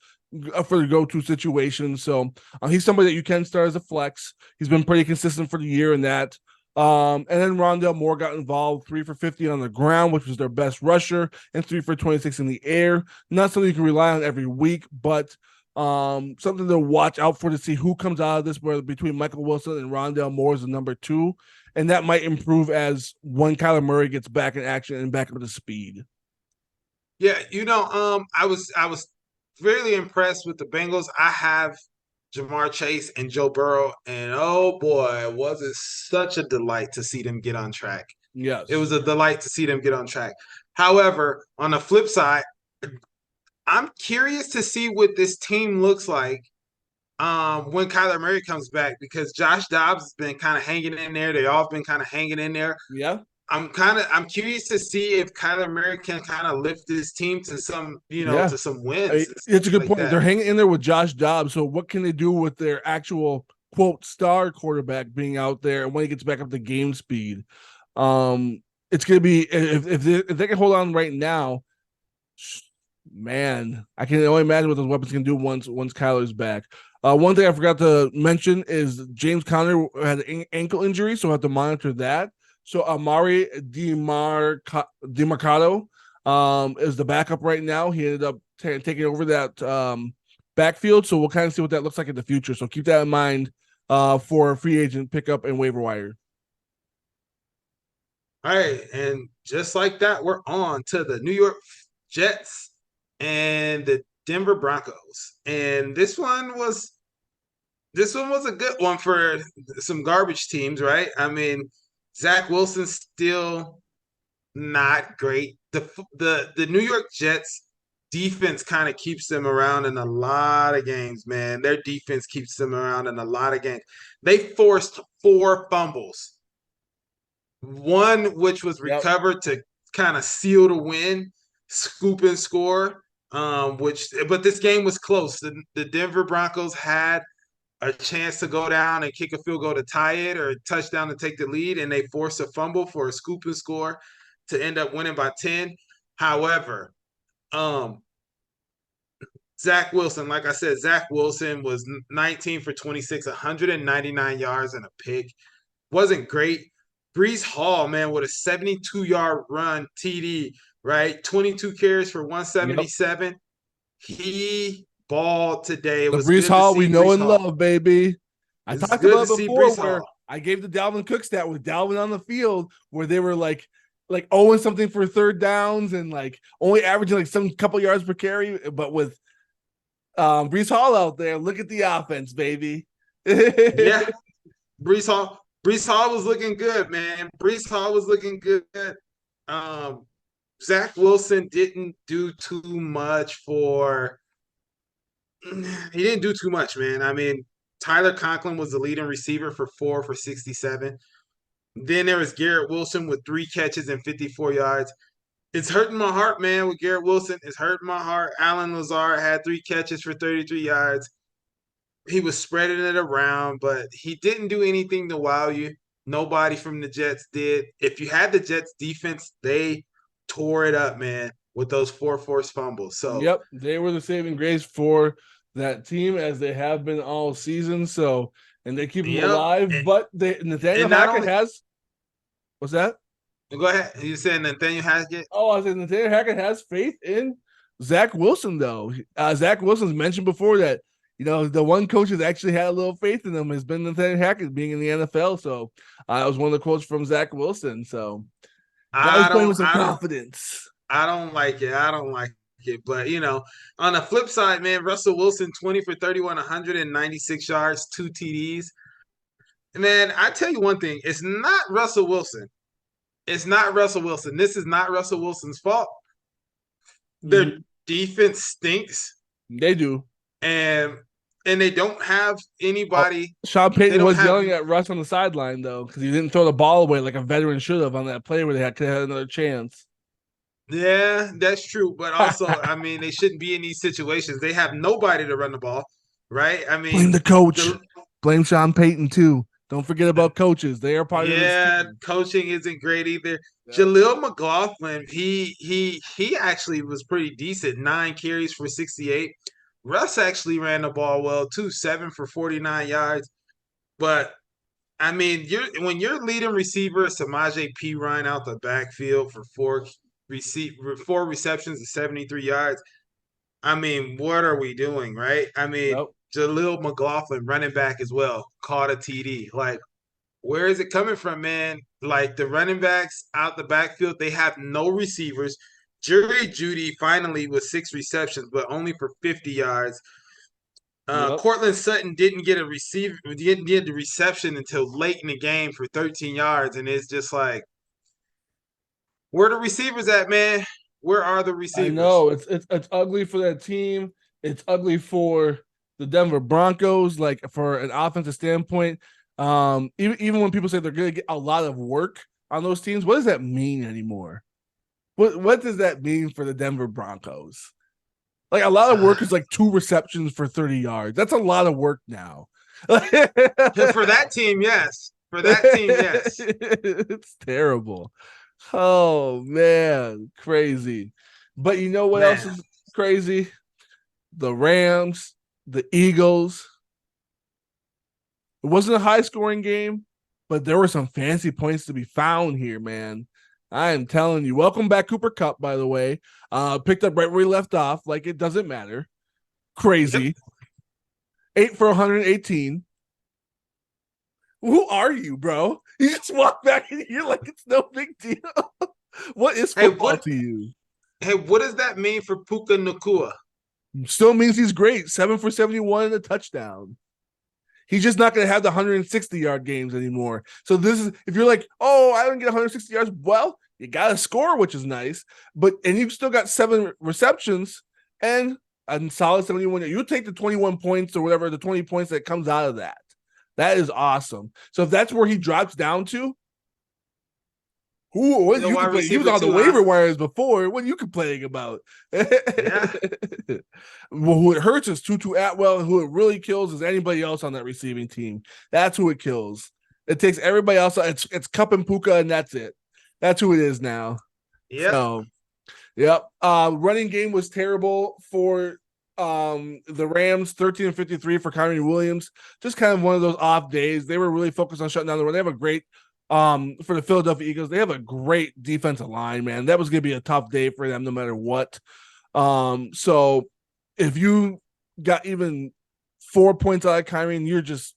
for the go-to situation. So he's somebody that you can start as a flex. He's been pretty consistent for the year in that. And then Rondell Moore got involved, 3 for 50 on the ground, which was their best rusher, and 3 for 26 in the air. Not something you can rely on every week, but something to watch out for to see who comes out of this, where between Michael Wilson and Rondell Moore is the number 2. And that might improve as when Kyler Murray gets back in action and back up to speed. Yeah, I was really impressed with the Bengals. I have Jamar Chase and Joe Burrow, and oh boy, was it such a delight to see them get on track. It Yes. was a delight to see them get on track. However, on the flip side, I'm curious to see what this team looks like when Kyler Murray comes back, because Josh Dobbs has been kind of hanging in there. They all been kind of hanging in there. Yeah. I'm curious to see if Kyler Murray can kind of lift this team to some, Yeah. to some wins. It's a good Like point. that. They're hanging in there with Josh Dobbs. So what can they do with their actual quote star quarterback being out there and when he gets back up to game speed? It's gonna be if they can hold on right now, man, I can only imagine what those weapons can do once Kyler's back. One thing I forgot to mention is James Conner had an ankle injury, so I have to monitor that. So Amari DeMarcado is the backup right now. He ended up taking over that backfield, so we'll kind of see what that looks like in the future. So keep that in mind for free agent pickup and waiver wire. All right, and just like that, we're on to the New York Jets and the Denver Broncos. And this one was a good one for some garbage teams, right? I mean, Zach Wilson's still not great. The New York Jets defense kind of keeps them around in a lot of games, man. Their defense keeps them around in a lot of games. They forced 4 fumbles. One which was recovered to kind of seal the win, scoop and score. But this game was close. The Denver Broncos had a chance to go down and kick a field goal to tie it or a touchdown to take the lead, and they forced a fumble for a scoop and score to end up winning by 10. However, Zach Wilson, like I said, Zach Wilson was 19 for 26, 199 yards and a pick. Wasn't great. Brees Hall, man, with a 72-yard run TD, right? 22 carries for 177. Yep. He balled today. It the was Brees good Hall to see we know Brees and Hall. love, baby. I talked about it before where I gave the Dalvin Cook stat with Dalvin on the field where they were like owing something for third downs and like only averaging like some couple yards per carry, but with Brees Hall out there, look at the offense, baby. Yeah, Brees Hall. Brees Hall was looking good, man. Brees Hall was looking good. Um, Zach Wilson didn't do too much for. He didn't do too much, man. I mean, Tyler Conklin was the leading receiver for 4 for 67. Then there was Garrett Wilson with 3 catches and 54 yards. It's hurting my heart, man, with Garrett Wilson. It's hurting my heart. Alan Lazard had 3 catches for 33 yards. He was spreading it around, but he didn't do anything to wow you. Nobody from the Jets did. If you had the Jets defense, they tore it up, man, with those 4 forced fumbles. So, Yep, they were the saving grace for that team as they have been all season. So, and they keep them yep. alive. But Nathaniel And not Hackett only, has. What's that? go ahead. You said Nathaniel Hackett? Oh, I said Nathaniel Hackett has faith in Zach Wilson, though. Zach Wilson's mentioned before that, the one coach has actually had a little faith in him has been Nathaniel Hackett being in the NFL. So that was one of the quotes from Zach Wilson. So guys playing with some confidence. I don't like it. I don't like it. But on the flip side, man, Russell Wilson 20 for 31, 196 yards, 2 TDs. Man, I tell you one thing, it's not Russell Wilson. It's not Russell Wilson. This is not Russell Wilson's fault. Their defense stinks. They do. And they don't have anybody. Sean Payton was yelling at Russ on the sideline, though, because he didn't throw the ball away like a veteran should have on that play where they could have had another chance. Yeah, that's true. But also, I mean, they shouldn't be in these situations. They have nobody to run the ball, right? I mean, blame the coach. Blame Sean Payton, too. Don't forget about coaches. They are part of this team. Coaching isn't great either. Yeah. Jaleel McLaughlin, he actually was pretty decent. 9 carries for 68. Russ actually ran the ball well too, 7 for 49 yards. But I mean, when your leading receiver Samaje Perine out the backfield for 4 receptions and 73 yards. I mean, what are we doing, right? I mean, Jaleel McLaughlin, running back as well, caught a TD. Like, where is it coming from, man? Like, the running backs out the backfield, they have no receivers. Jerry Jeudy finally with 6 receptions, but only for 50 yards. Cortland Sutton didn't get the reception until late in the game for 13 yards, and it's just like, where the receivers at, man? Where are the receivers? I know it's ugly for that team. It's ugly for the Denver Broncos, like for an offensive standpoint. Even when people say they're going to get a lot of work on those teams, what does that mean anymore? What does that mean for the Denver Broncos? Like a lot of work is like 2 receptions for 30 yards. That's a lot of work now. For that team, yes. For that team, yes. It's terrible. Oh man, crazy. But you know what else is crazy? The Rams, the Eagles. It wasn't a high-scoring game, but there were some fancy points to be found here, man. I am telling you. Welcome back, Cooper Kupp, by the way. Picked up right where he left off, like it doesn't matter. Crazy. Yep. 8 for 118. Who are you, bro? You just walk back in here like it's no big deal. What is football to you? Hey, what does that mean for Puka Nacua? Still means he's great. 7 for 71 and a touchdown. He's just not going to have the 160-yard games anymore. So this is, if you're like, oh, I didn't get 160 yards, well, you got to score, which is nice. And you've still got 7 receptions and a solid 71. You take the 21 points or whatever, the 20 points that comes out of that. That is awesome. So if that's where he drops down to, you can play. He was on the waiver wires before. What are you complaining about? Yeah. Well, who it hurts is Tutu Atwell, and who it really kills is anybody else on that receiving team. That's who it kills. It takes everybody else. It's Kupp and Puka, and that's it. That's who it is now. Yeah. So, yep. Running game was terrible for the Rams. 13 and 53 for Kyrie Williams. Just kind of one of those off days. They were really focused on shutting down the run. They have a great for the Philadelphia Eagles. They have a great defensive line, man. That was going to be a tough day for them no matter what. So if you got even 4 points out of Kyrie, you just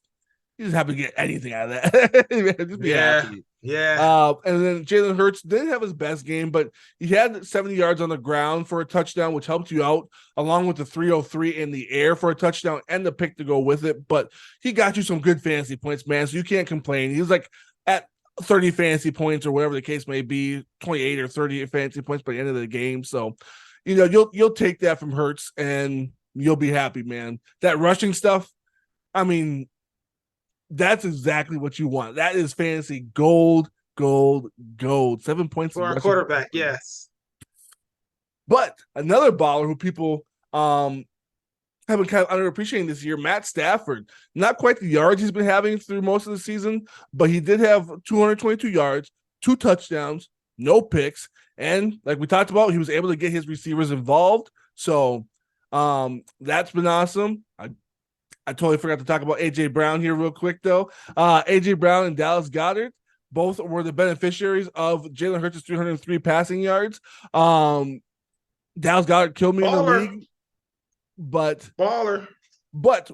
happen to get anything out of that. Just be happy. Yeah. And then Jalen Hurts didn't have his best game, but he had 70 yards on the ground for a touchdown, which helped you out, along with the 303 in the air for a touchdown and the pick to go with it. But he got you some good fantasy points, man. So you can't complain. He was like at 30 fantasy points or whatever the case may be, 28 or 30 fantasy points by the end of the game. So, you'll take that from Hurts and you'll be happy, man. That rushing stuff, I mean, that's exactly what you want. That is fantasy gold, gold, gold. 7 points for a quarterback. Yes. But another baller who people have been kind of underappreciating this year, Matt Stafford. Not quite the yards he's been having through most of the season, but he did have 222 yards, 2 touchdowns, no picks, and like we talked about, he was able to get his receivers involved. So that's been awesome. I totally forgot to talk about AJ Brown here real quick though. AJ Brown and Dallas Goedert both were the beneficiaries of Jalen Hurts' 303 passing yards. Dallas Goedert killed me in the league, but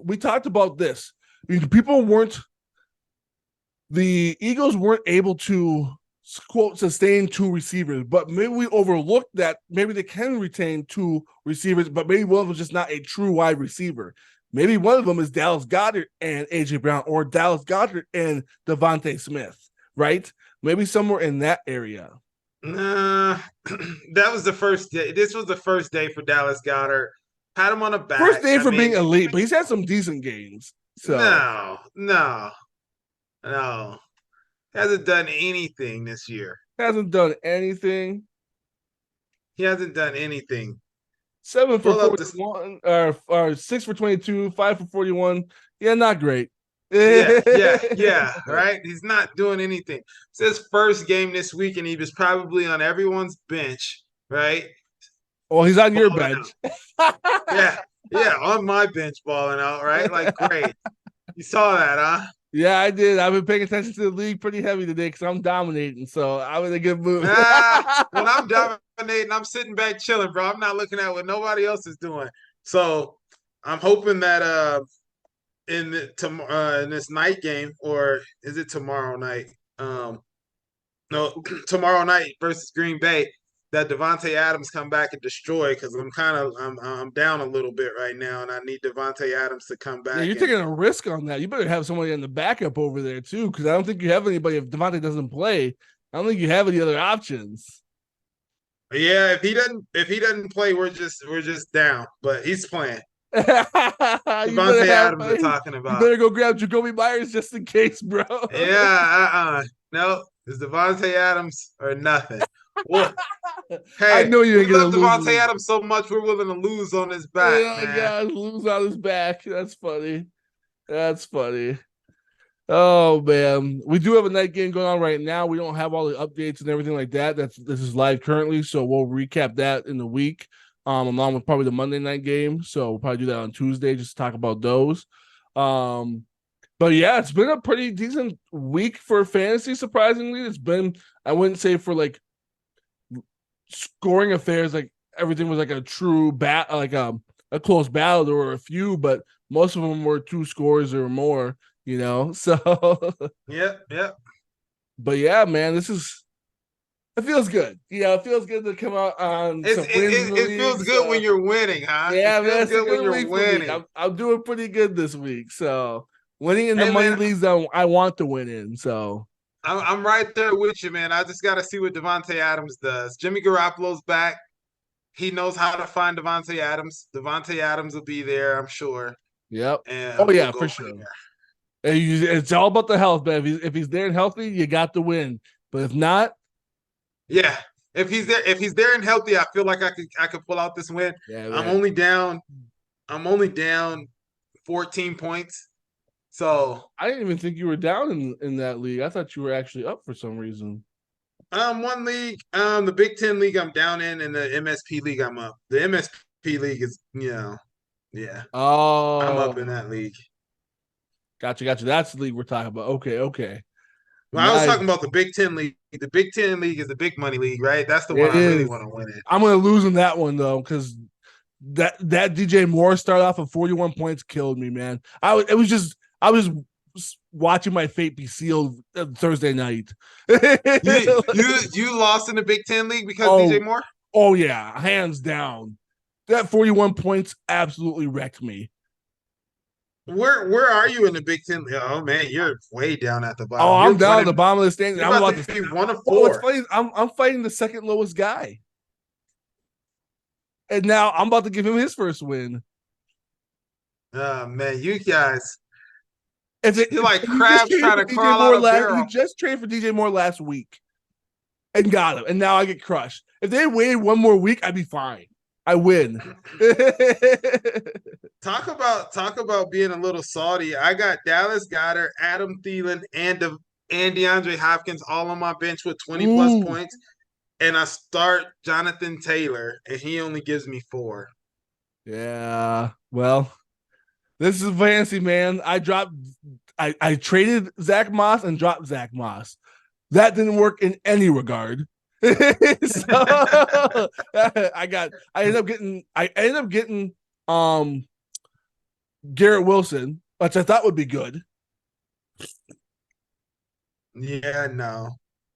we talked about this. The Eagles weren't able to quote sustain 2 receivers, but maybe we overlooked that. Maybe they can retain 2 receivers, but maybe one of them is just not a true wide receiver. Maybe one of them is Dallas Goedert and AJ Brown, or Dallas Goedert and Devontae Smith, right? Maybe somewhere in that area. Nah, that was the first day. This was the first day for Dallas Goedert. Pat him on the back. First day for being elite, but he's had some decent games. So No. Hasn't done anything this year. Hasn't done anything. He hasn't done anything. 7 for 41, or 6 for 22, 5 for 41. Yeah, not great. Yeah. Right? He's not doing anything. It's his first game this week, and he was probably on everyone's bench, right? Well, he's on your bench. Yeah, on my bench balling out, right? Like, great. You saw that, huh? Yeah, I did. I've been paying attention to the league pretty heavy today because I'm dominating. So I'm in a good mood. When I'm dominating, I'm sitting back chilling, bro. I'm not looking at what nobody else is doing. So I'm hoping that in this night game, or is it tomorrow night? No, tomorrow night versus Green Bay, that Devontae Adams come back and destroy, because I'm down a little bit right now, and I need Devontae Adams to come back. Yeah, you're taking a risk on that. You better have somebody in the backup over there too, because I don't think you have anybody. If Devontae doesn't play, I don't think you have any other options. Yeah, if he doesn't play, we're just down. But he's playing. Devontae Adams we're talking about. You better go grab Jacoby Myers just in case, bro. Yeah, no, it's Devontae Adams or nothing. Well, hey, I know you ain't gonna lose. Devontae Adams so much we're willing to lose on his back. Yeah, lose on his back. That's funny. Oh man, we do have a night game going on right now. We don't have all the updates and everything like that. This is live currently, so we'll recap that in the week, along with probably the Monday night game. So we'll probably do that on Tuesday, just to talk about those. But yeah, it's been a pretty decent week for fantasy. Surprisingly, it's been, I wouldn't say for like scoring affairs, like everything was like a true a close battle. There were a few, but most of them were 2 scores or more, so yep. But yeah, man, it feels good. It feels good to come out on some wins. It feels good when you're winning, huh? Yeah, man, it's good when you're winning. I'm doing pretty good this week, so winning in the money leagues I want to win in. So I'm right there with you, man. I just got to see what Devontae Adams does. Jimmy Garoppolo's back. He knows how to find Devontae Adams. Devontae Adams will be there, I'm sure. Yep. And we'll for sure. It's all about the health, man. If he's there and healthy, you got to win. But if not, yeah. If he's there and healthy, I feel like I could pull out this win. Yeah, I'm only down 14 points. So I didn't even think you were down in that league. I thought you were actually up for some reason. One league, the Big Ten league I'm down in, and the MSP league I'm up. The MSP league is, yeah. Oh, I'm up in that league. Gotcha. That's the league we're talking about. Okay. Well, I was talking about the Big Ten league. The Big Ten league is the big money league, right? That's the one I really want to win in. I'm going to lose in that one though, because that DJ Moore start off at 41 points killed me, man. I was watching my fate be sealed Thursday night. You lost in the Big Ten League because DJ Moore? Oh yeah, hands down. That 41 points absolutely wrecked me. Where are you in the Big Ten? Oh man, you're way down at the bottom. Oh, You're I'm down at the bottom of the standings. I'm about to be 1 of 4. What's funny is I'm fighting the second lowest guy. And now I'm about to give him his first win. Oh man, you guys. You're like crabs trying to crawl out of barrel. He just traded for DJ Moore last week and got him. And now I get crushed. If they waited one more week, I'd be fine. I win. Talk about being a little salty. I got Dallas Goedert, Adam Thielen, and DeAndre Hopkins all on my bench with 20 plus points. And I start Jonathan Taylor, and he only gives me 4. Yeah. Well, this is fancy, man. I traded Zach Moss and dropped Zach Moss. That didn't work in any regard. So I ended up getting Garrett Wilson, which I thought would be good. Yeah, no.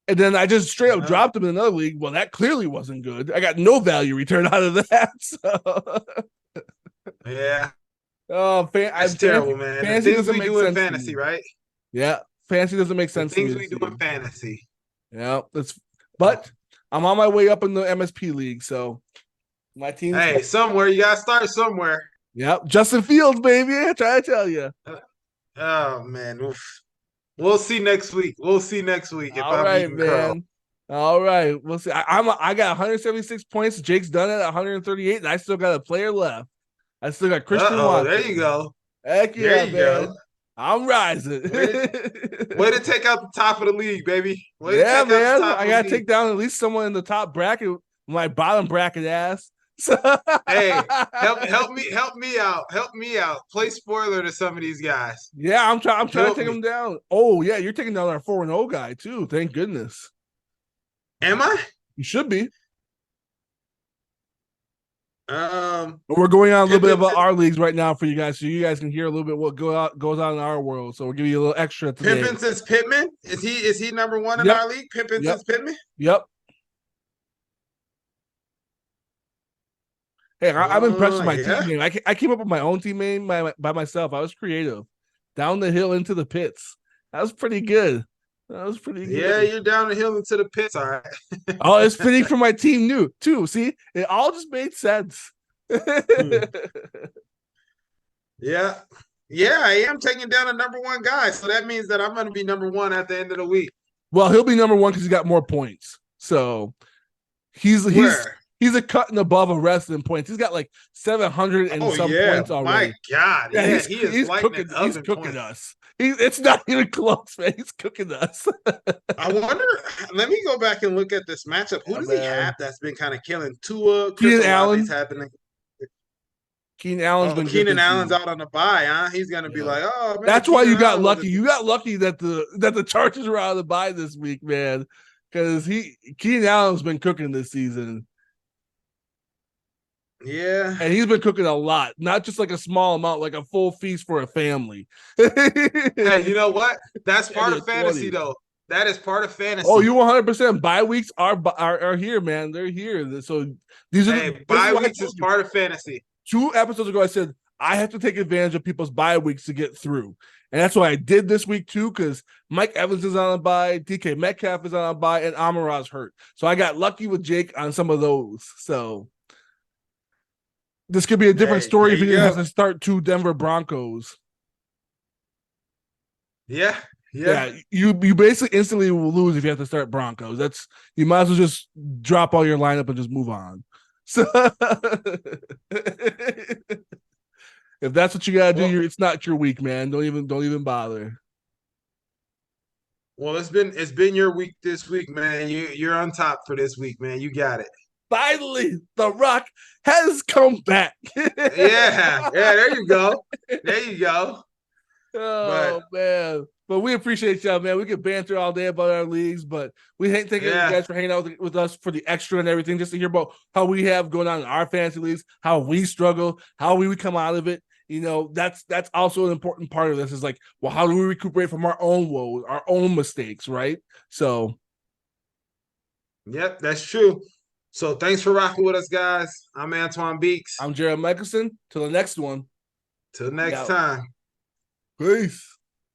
And then I just straight up dropped him in another league. Well, that clearly wasn't good. I got no value return out of that. So. Yeah. Oh, that's terrible, man. Fantasy doesn't make sense. Fantasy, right? Yeah, fantasy doesn't make sense. Things we do in fantasy. Yeah, but I'm on my way up in the MSP league, so my team. Hey, somewhere you gotta start somewhere. Yep, Justin Fields, baby. I try to tell you. Oh man, oof. We'll see next week. If All I'm right, man. Curl. All right, we'll see. I got 176 points. Jake's done it at 138, and I still got a player left. I still got Christian Watson. There you go. Heck yeah, there you man. Go. I'm rising. Way to take out the top of the league, baby. Yeah, man. I gotta take down at least someone in the top bracket, my bottom bracket ass. Hey, help me out. Play spoiler to some of these guys. Yeah, I'm trying to take them down. Oh yeah, you're taking down our 4-0 guy too. Thank goodness. Am I? You should be. We're going on a little bit about our leagues right now for you guys, so you guys can hear a little bit what goes on in our world. So we'll give you a little extra today. Pimpin' since Pittman? Is he number 1 in our league? Pimpin' since Pittman? Yep. Hey, I'm impressed with my team name. I came up with my own team name by myself. I was creative. Down the hill into the pits. That was pretty good. Yeah, you're down the hill into the pits, all right. Oh, it's fitting for my team too. See, it all just made sense. Yeah, I am taking down a number 1 guy, so that means that I'm going to be number 1 at the end of the week. Well, he'll be number 1 because he's got more points. So he's a cut and above of rest in points. He's got like 700 and some points already. My God, yeah, he's cooking. He's cooking us. It's not even close, man. He's cooking us. I wonder. Let me go back and look at this matchup. Who does he have that's been kind of killing? Tua, Keenan Allen. Keenan Allen's out on the bye, huh? He's gonna be like, oh, man, that's why you got lucky. You got lucky that the Chargers were out of the bye this week, man. Because Keenan Allen's been cooking this season. Yeah. And he's been cooking a lot, not just like a small amount, like a full feast for a family. Hey, you know what? That's part of fantasy, though. That is part of fantasy. Oh, you 100%. Bye weeks are here, man. They're here. So these are bye weeks is part of fantasy. 2 episodes ago, I said I have to take advantage of people's bye weeks to get through. And that's what I did this week, too, because Mike Evans is on a bye, DK Metcalf is on a bye, and Amon-Ra's hurt. So I got lucky with Jake on some of those. So this could be a different story if he didn't have to start 2 Denver Broncos. Yeah. You basically instantly will lose if you have to start Broncos. You might as well just drop all your lineup and just move on. So if that's what you gotta do, it's not your week, man. Don't even bother. Well, it's been your week this week, man. You're on top for this week, man. You got it. Finally, The Rock has come back. yeah, there you go. Oh, man. But we appreciate y'all, man. We could banter all day about our leagues, but we thank you guys for hanging out with us for the extra and everything, just to hear about how we have going on in our fantasy leagues, how we struggle, how we come out of it. that's also an important part of this is like, well, how do we recuperate from our own woes, our own mistakes, right? So, Yep, that's true. So thanks for rocking with us, guys. I'm Antoine Beeks. I'm Jared Michelson. Till the next one. Till We next out. time. Peace.